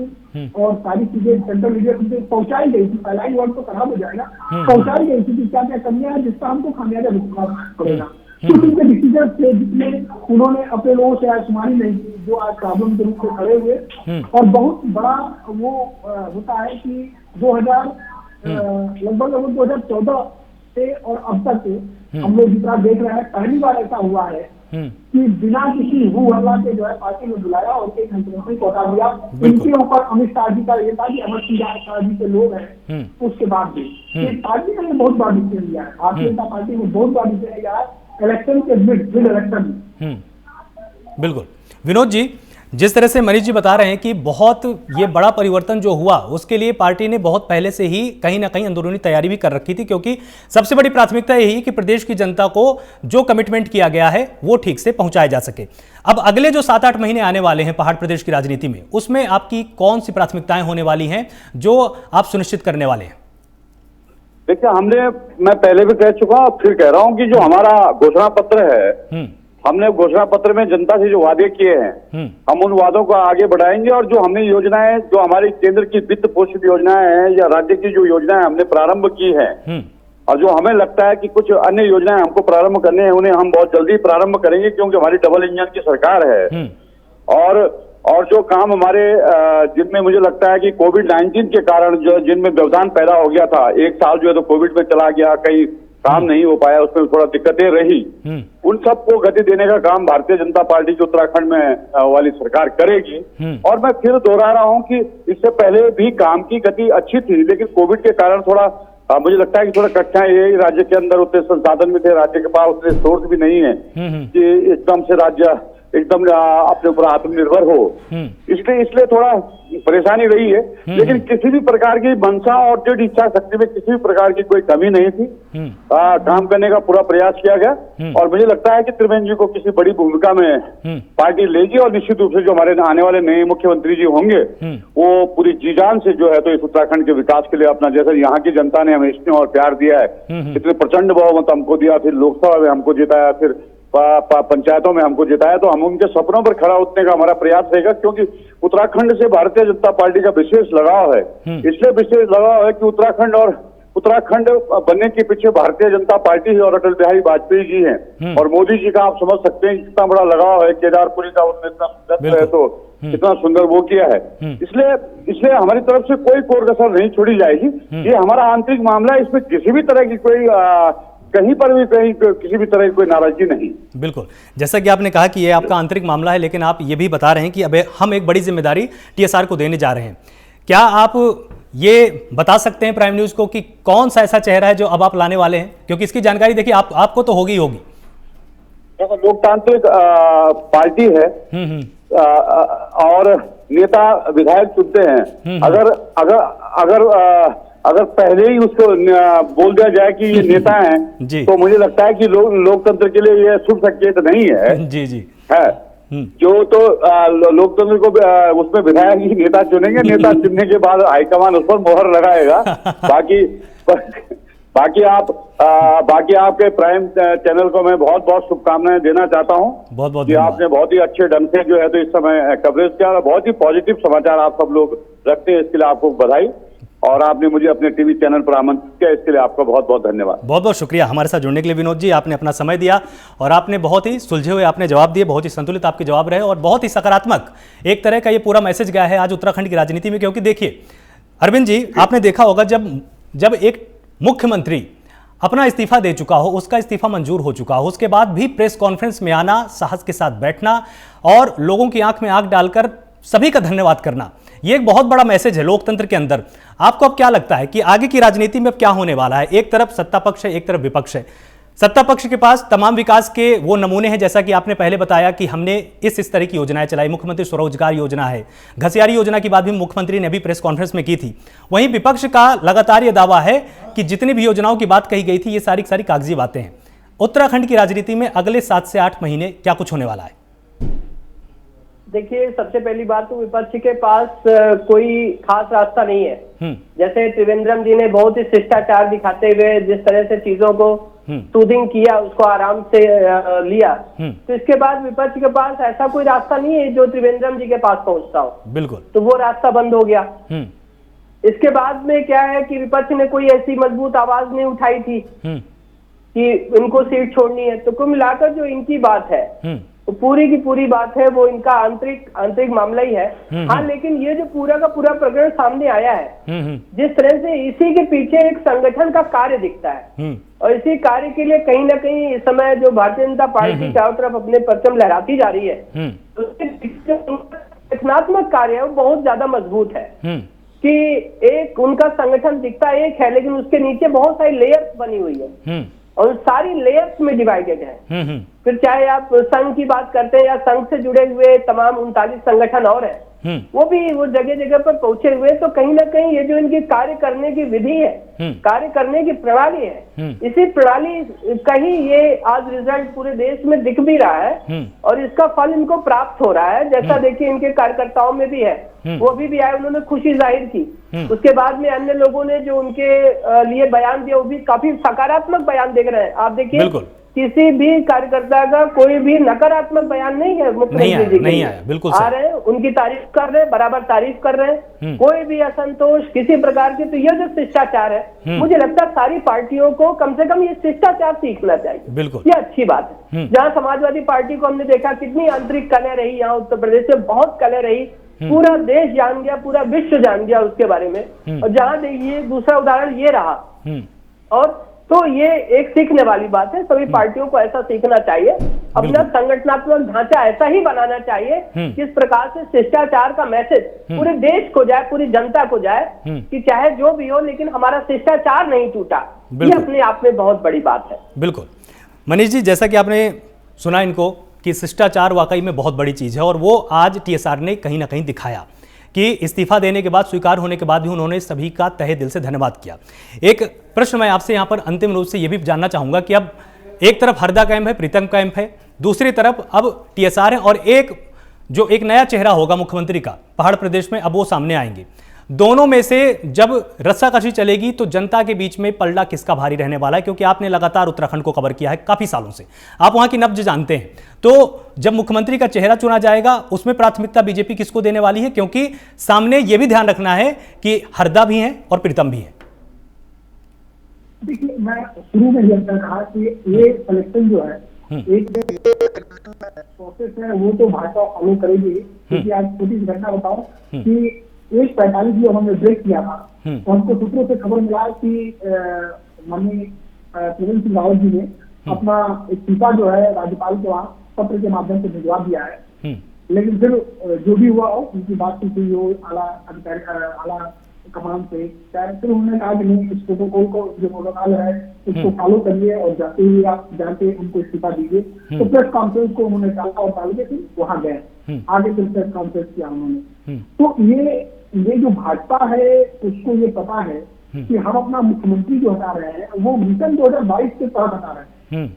और सारी चीजें सेंट्रल मीडिया तक पहुंचाई गई थी। फैलाई वर्ड तो खराब हो जाएगा, पहुंचाई गई थी कि क्या क्या कमियां है जिसका हमको खामियाजा भुगतना पड़ेगा। कुछ उनके डिसीजन थे जिसमें उन्होंने अपने लोगों से आयुष्मानी नहीं की, जो आज प्रॉब्लम के रूप में खड़े हुए। और बहुत बड़ा वो होता है कि लगभग 2014 से और अब तक हम लोग जितना देख रहे हैं, पहली बार ऐसा हुआ है कि बिना किसी हू हल्ला के जो है पार्टी ने बुलाया और एक मंत्री को हटा दिया। इनके ऊपर अमित शाह जी का ये था कि अमित शाह जी के लोग हैं, उसके बाद भी पार्टी ने बहुत बार डिसीजन लिया है, भारतीय जनता पार्टी ने बहुत बार डिसीजन लिया है इलेक्शन के मिड इलेक्शन। बिल्कुल विनोद जी, जिस तरह से मनीष जी बता रहे हैं कि बहुत ये बड़ा परिवर्तन जो हुआ उसके लिए पार्टी ने बहुत पहले से ही कहीं ना कहीं अंदरूनी तैयारी भी कर रखी थी, क्योंकि सबसे बड़ी प्राथमिकता यही कि प्रदेश की जनता को जो कमिटमेंट किया गया है वो ठीक से पहुंचाया जा सके। अब अगले जो 7-8 महीने आने वाले हैं पहाड़ प्रदेश की राजनीति में, उसमें आपकी कौन सी प्राथमिकताएं होने वाली हैं जो आप सुनिश्चित करने वाले हैं? देखिए, मैं पहले भी कह चुका हूं, फिर कह रहा हूं कि जो हमारा घोषणा पत्र है, हमने घोषणा पत्र में जनता से जो वादे किए हैं, हम उन वादों को आगे बढ़ाएंगे और जो हमने योजनाएं, जो हमारी केंद्र की वित्त पोषित योजनाएं हैं या राज्य की जो योजनाएं हमने प्रारंभ की हैं और जो हमें लगता है कि कुछ अन्य योजनाएं हमको प्रारंभ करने हैं, उन्हें हम बहुत जल्दी प्रारंभ करेंगे, क्योंकि हमारी डबल इंजन की सरकार है। और जो काम हमारे जिनमें मुझे लगता है कि कोविड-19 के कारण जो जिनमें व्यवधान पैदा हो गया था, एक साल जो है तो कोविड में चला गया, कई काम नहीं हो पाया, उसमें थोड़ा दिक्कतें रही, उन सबको गति देने का काम भारतीय जनता पार्टी की उत्तराखंड में वाली सरकार करेगी। और मैं फिर दोहरा रहा हूं कि इससे पहले भी काम की गति अच्छी थी, लेकिन कोविड के कारण थोड़ा मुझे लगता है कि थोड़ा कठिनाई यही, राज्य के अंदर उतने संसाधन भी थे, राज्य के पास उतने सोर्स भी नहीं है कि एकदम से राज्य एकदम अपने ऊपर आत्मनिर्भर हो, इसलिए थोड़ा परेशानी रही है। लेकिन किसी भी प्रकार की मंशा और दृढ़ इच्छा शक्ति में किसी भी प्रकार की कोई कमी नहीं थी। काम करने का पूरा प्रयास किया गया और मुझे लगता है कि त्रिवेंद्र जी को किसी बड़ी भूमिका में पार्टी लेगी और निश्चित रूप से जो हमारे आने वाले नए मुख्यमंत्री जी होंगे वो पूरी जी जान से जो है तो इस उत्तराखंड के विकास के लिए अपना, जैसे यहाँ की जनता ने हमें स्नेह और प्यार दिया है, इतने प्रचंड बहुमत हमको दिया, फिर लोकसभा में हमको जिताया, फिर पंचायतों में हमको जिताया, तो हम उनके सपनों पर खड़ा उतरने का हमारा प्रयास रहेगा, क्योंकि उत्तराखंड से भारतीय जनता पार्टी का विशेष लगाव है। इसलिए विशेष लगाव है कि उत्तराखंड बनने के पीछे भारतीय जनता पार्टी है और अटल बिहारी वाजपेयी जी हैं और मोदी जी का आप समझ सकते हैं कितना बड़ा लगाव है। केदारपुरी का उन्होंने इतना सुंदर है तो कितना सुंदर वो किया है। इसलिए हमारी तरफ से कोई कोर कसर नहीं छोड़ी जाएगी। ये हमारा आंतरिक मामला है, इसमें किसी भी तरह की कोई कहीं पर भी किसी भी तरह की कोई नाराजगी नहीं। बिल्कुल, जैसा कि आपने कहा कि ये आपका आंतरिक मामला है, लेकिन आप ये भी बता रहे हैं कि अब हम एक बड़ी जिम्मेदारी टीएसआर को देने जा रहे हैं। क्या आप ये बता सकते हैं प्राइम न्यूज को कि कौन सा ऐसा चेहरा है जो अब आप लाने वाले हैं, क्योंकि इसकी जानकारी देखिए आपको तो होगी होगी। लोकतांत्रिक पार्टी है और नेता विधायक चुनते हैं। अगर पहले ही उसको बोल दिया जाए कि ये नेता हैं तो मुझे लगता है कि लोकतंत्र के लिए ये शुभ संकेत नहीं है। जी है जो तो लोकतंत्र को उसमें विधायक ही नेता चुनेंगे, नेता चुनने के बाद हाईकमान उस पर मोहर लगाएगा। बाकी आपके प्राइम चैनल को मैं बहुत बहुत शुभकामनाएं देना चाहता हूं। बहुत कि आपने बहुत ही अच्छे ढंग से जो है तो इस समय कवरेज किया और बहुत ही पॉजिटिव समाचार आप सब लोग रखते हैं, इसके लिए आपको बधाई। और आपने मुझे अपने टीवी चैनल पर आमंत्रित किया, इसके लिए आपका बहुत बहुत धन्यवाद। बहुत बहुत शुक्रिया हमारे साथ जुड़ने के लिए विनोद जी। आपने अपना समय दिया और आपने बहुत ही सुलझे हुए आपने जवाब दिए, बहुत ही संतुलित आपके जवाब रहे और बहुत ही सकारात्मक एक तरह का ये पूरा मैसेज गया है आज उत्तराखंड की राजनीति में। क्योंकि देखिए अरविंद जी, आपने देखा होगा जब एक मुख्यमंत्री अपना इस्तीफा दे चुका हो, उसका इस्तीफा मंजूर हो चुका हो, उसके बाद भी प्रेस कॉन्फ्रेंस में आना, साहस के साथ बैठना और लोगों की आंख में आंख डालकर सभी का धन्यवाद करना, ये एक बहुत बड़ा मैसेज है लोकतंत्र के अंदर। आपको अब क्या लगता है कि आगे की राजनीति में अब क्या होने वाला है? एक तरफ सत्ता पक्ष है, एक तरफ विपक्ष है। सत्ता पक्ष के पास तमाम विकास के वो नमूने हैं, जैसा कि आपने पहले बताया कि हमने इस तरह की योजनाएं चलाई, मुख्यमंत्री स्वरोजगार योजना है, घसियारी योजना की बात भी मुख्यमंत्री ने अभी प्रेस कॉन्फ्रेंस में की थी। वहीं विपक्ष का लगातार ये दावा है कि जितनी भी योजनाओं की बात कही गई थी ये सारी सारी कागजी बातें हैं। उत्तराखंड की राजनीति में अगले 7 से 8 महीने क्या कुछ होने वाला है? देखिए, सबसे पहली बात तो विपक्ष के पास कोई खास रास्ता नहीं है। जैसे त्रिवेंद्रम जी ने बहुत ही शिष्टाचार दिखाते हुए जिस तरह से चीजों को सूदिंग किया, उसको आराम से लिया, तो इसके बाद विपक्ष के पास ऐसा कोई रास्ता नहीं है जो त्रिवेंद्रम जी के पास पहुंचता हो। बिल्कुल, तो वो रास्ता बंद हो गया। इसके बाद में क्या है कि विपक्ष ने कोई ऐसी मजबूत आवाज नहीं उठाई थी कि इनको सीट छोड़नी है। तो कुल मिलाकर जो इनकी बात है तो पूरी की पूरी बात है वो इनका आंतरिक मामला ही है। हाँ, लेकिन ये जो पूरा का पूरा प्रकरण सामने आया है, जिस तरह से इसी के पीछे एक संगठन का कार्य दिखता है और इसी कार्य के लिए कहीं ना कहीं इस समय जो भारतीय जनता पार्टी चारों तरफ अपने परचम लहराती जा रही है, उसके संगठनात्मक कार्य है वो बहुत ज्यादा मजबूत है कि एक उनका संगठन दिखता एक है, लेकिन उसके नीचे बहुत सारी लेयर्स बनी हुई है और सारी लेयर्स में डिवाइडेड है। फिर चाहे आप संघ की बात करते हैं या संघ से जुड़े हुए तमाम 39 संगठन और हैं, वो भी वो जगह जगह पर पहुंचे हुए, तो कहीं ना कहीं ये जो इनकी कार्य करने की विधि है, कार्य करने की प्रणाली है, इसी प्रणाली का ही ये आज रिजल्ट पूरे देश में दिख भी रहा है और इसका फल इनको प्राप्त हो रहा है। जैसा देखिए इनके कार्यकर्ताओं में भी है, वो अभी भी आए, उन्होंने खुशी जाहिर की, उसके बाद में अन्य लोगों ने जो उनके लिए बयान दिया वो भी काफी सकारात्मक बयान देख रहे हैं। आप देखिए किसी भी कार्यकर्ता का कोई भी नकारात्मक बयान नहीं है, मुख्यमंत्री जी नहीं आया, बिल्कुल आ रहे हैं, उनकी तारीफ कर रहे हैं, बराबर तारीफ कर रहे हैं, कोई भी असंतोष किसी प्रकार की। तो यह जो शिष्टाचार है, मुझे लगता है सारी पार्टियों को कम से कम ये शिष्टाचार सीखना चाहिए, बिल्कुल ये अच्छी बात है। जहाँ समाजवादी पार्टी को हमने देखा कितनी आंतरिक कलह रही, यहाँ उत्तर प्रदेश में बहुत कलह रही, पूरा देश जान गया, पूरा विश्व जान गया उसके बारे में। और जहाँ देखिए दूसरा उदाहरण ये रहा, और तो ये एक सीखने वाली बात है, सभी पार्टियों को ऐसा सीखना चाहिए, अपना संगठनात्मक ढांचा ऐसा ही बनाना चाहिए किस प्रकार से शिष्टाचार का मैसेज पूरे देश को जाए, पूरी जनता को जाए कि चाहे जो भी हो लेकिन हमारा शिष्टाचार नहीं टूटा। ये अपने आप में बहुत बड़ी बात है। बिल्कुल मनीष जी, जैसा कि आपने सुना इनको कि शिष्टाचार वाकई में बहुत बड़ी चीज है और वो आज टीएसआर ने कहीं ना कहीं दिखाया कि इस्तीफा देने के बाद, स्वीकार होने के बाद भी उन्होंने सभी का तहे दिल से धन्यवाद किया। एक प्रश्न मैं आपसे यहाँ पर अंतिम रूप से ये भी जानना चाहूंगा कि अब एक तरफ हरदा कैंप है, प्रीतम कैंप है, दूसरी तरफ अब टीएसआर है और एक नया चेहरा होगा मुख्यमंत्री का पहाड़ प्रदेश में, अब वो सामने आएंगे। दोनों में से जब रस्साकशी चलेगी तो जनता के बीच में पलड़ा किसका भारी रहने वाला है? क्योंकि आपने लगातार उत्तराखंड को कवर किया है काफी सालों से, आप वहां की नब्ज जानते हैं। तो जब मुख्यमंत्री का चेहरा चुना जाएगा उसमें प्राथमिकता बीजेपी किसको देने वाली है? क्योंकि सामने यह भी ध्यान रखना है कि हरदा भी है और प्रीतम भी है। देखिए, मैं शुरू में यह कहा कि ये सिलेक्शन जो है एक प्रोसेस है, वो तो भाजपा फॉलो करेगी। क्योंकि आज छोटी सी घटना बताओ कि 1:45 जो हमने ब्रेक किया था, तो हमको सूत्रों से खबर मिला कि माननीय त्रिवेंद्र सिंह रावत जी ने अपना इस्तीफा जो है राज्यपाल के वहां पत्र के माध्यम से भिजवा दिया है। लेकिन फिर जो भी हुआ उनकी बातचीत हुई हो आला कमान से, फिर उन्होंने कहा कि नहीं, इस प्रोटोकॉल को जो प्रोटोकॉल है उसको फॉलो करिए और जाते हुए आप जाके उनको इस्तीफा दीजिए। तो प्रेस कॉन्फ्रेंस को उन्होंने टाला और टाल के फिर वहां गए, आगे फिर प्रेस कॉन्फ्रेंस किया उन्होंने। तो ये जो भाजपा है उसको ये पता है कि हम अपना मुख्यमंत्री जो हटा रहे हैं वो मिशन 2022 के तहत हटा रहे हैं।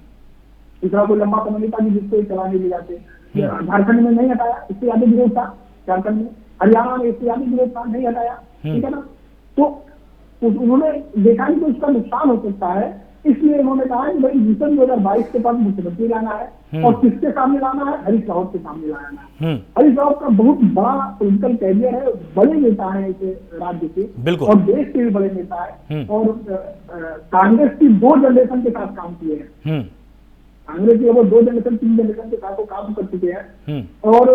दूसरा कोई लंबा समय नहीं था कि जिसको चलाने ले जाते। झारखंड में नहीं हटाया, इससे ज्यादा विरोध था झारखंड में, हरियाणा में इससे ज्यादा विरोध था, नहीं हटाया, ठीक है ना। तो उन्होंने देखा कि तो इसका नुकसान हो सकता है, इसलिए उन्होंने कहा कि भाई मिशन 2022 के पास मुख्यमंत्री लाना है और किसके सामने लाना है? हरीश रावत के सामने लाना है। हरीश रावत का बहुत बड़ा पॉलिटिकल कैरियर है, बड़े नेता है इस राज्य के और देश के भी बड़े नेता है और कांग्रेस की 2 जनरेशन के साथ काम किए हैं। कांग्रेस की वो 2 जनरेशन 3 जनरेशन के साथ वो काम कर चुके हैं और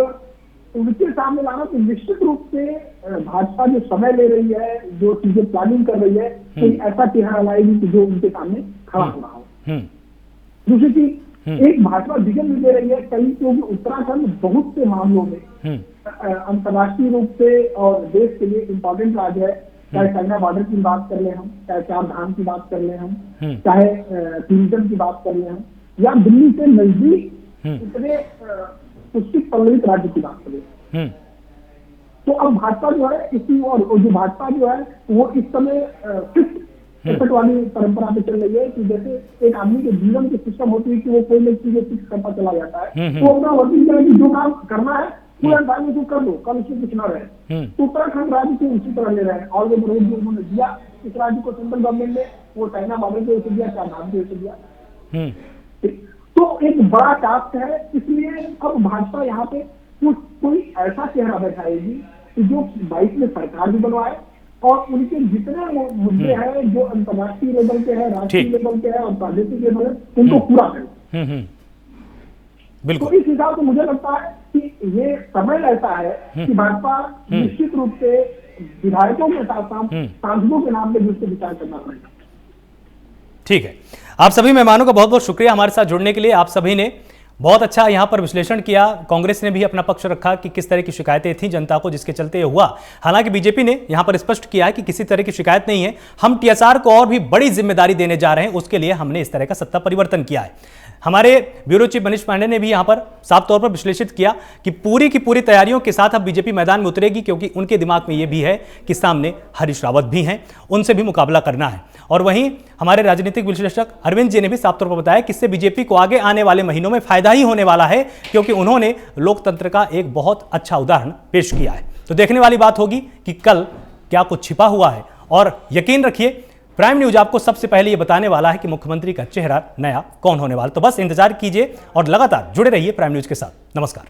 उनके सामने लाना तो निश्चित रूप से भाजपा जो समय ले रही है, जो चीजें प्लानिंग कर रही है, तो ऐसा चेहरा लाएगी कि जो उनके सामने खड़ा हो रहा हो। दूसरी चीज, एक भाजपा विजन भी दे रही है कहीं, क्योंकि उत्तराखंड बहुत से मामलों में अंतर्राष्ट्रीय रूप से और देश के लिए इम्पोर्टेंट राज्य है। चाहे चाइना बॉर्डर की बात कर ले हम, चाहे 4 धाम की बात कर ले हम, चाहे टूरिज्म की बात कर ले हम, या दिल्ली से नजदीक इतने उसकी पल्लवित राज्य की बात करें। तो अब भाजपा जो है इसी और जो भाजपा जो है वो इस समय फिक्स वाली परंपरा पे चल रही है कि जैसे एक आदमी के जीवन की सिस्टम होती है कि वो कोई नई चीजें फिक्स करता चला जाता है, तो अपना वर्किंग करें कि जो काम करना है पूरा टाइम में कर दो, कल उसमें कुछ ना रहे। तो उत्तराखंड राज्य को उसी तरह ले रहे हैं और जो उन्होंने दिया इस राज्य को सेंट्रल गवर्नमेंट ने, वो चाइना बॉर्डर के वजह दिया, 4 धाम की वजह दिया। तो एक बड़ा टास्क है, इसलिए अब भाजपा यहाँ पे कोई ऐसा चेहरा बैठाएगी कि जो 22 में सरकार भी बनवाए और उनके जितने मुद्दे हैं जो अंतर्राष्ट्रीय लेवल के हैं, राष्ट्रीय लेवल के हैं और प्रादेशिक लेवल है, उनको पूरा करे। बिल्कुल। तो इस हिसाब से मुझे लगता है कि ये समय ऐसा है कि भाजपा निश्चित रूप से विधायकों के साथ साथ सांसदों के नाम पे जिससे विचार करना पड़ेगा। ठीक है, आप सभी मेहमानों का बहुत बहुत शुक्रिया हमारे साथ जुड़ने के लिए। आप सभी ने बहुत अच्छा यहाँ पर विश्लेषण किया। कांग्रेस ने भी अपना पक्ष रखा कि किस तरह की शिकायतें थी जनता को, जिसके चलते ये हुआ। हालांकि बीजेपी ने यहाँ पर स्पष्ट किया है कि किसी तरह की शिकायत नहीं है, हम टीएसआर को और भी बड़ी जिम्मेदारी देने जा रहे हैं, उसके लिए हमने इस तरह का सत्ता परिवर्तन किया है। हमारे ब्यूरो चीफ मनीष पांडे ने भी यहाँ पर साफ तौर पर विश्लेषित किया कि पूरी की पूरी तैयारियों के साथ अब बीजेपी मैदान में उतरेगी, क्योंकि उनके दिमाग में ये भी है कि सामने हरीश रावत भी हैं, उनसे भी मुकाबला करना है। और वहीं हमारे राजनीतिक विश्लेषक अरविंद जी ने भी साफ तौर पर बताया कि इससे बीजेपी को आगे आने वाले महीनों में फायदा ही होने वाला है, क्योंकि उन्होंने लोकतंत्र का एक बहुत अच्छा उदाहरण पेश किया है। तो देखने वाली बात होगी कि कल क्या कुछ छिपा हुआ है। और यकीन रखिए, प्राइम न्यूज आपको सबसे पहले ये बताने वाला है कि मुख्यमंत्री का चेहरा नया कौन होने वाला। तो बस इंतजार कीजिए और लगातार जुड़े रहिए प्राइम न्यूज के साथ। नमस्कार।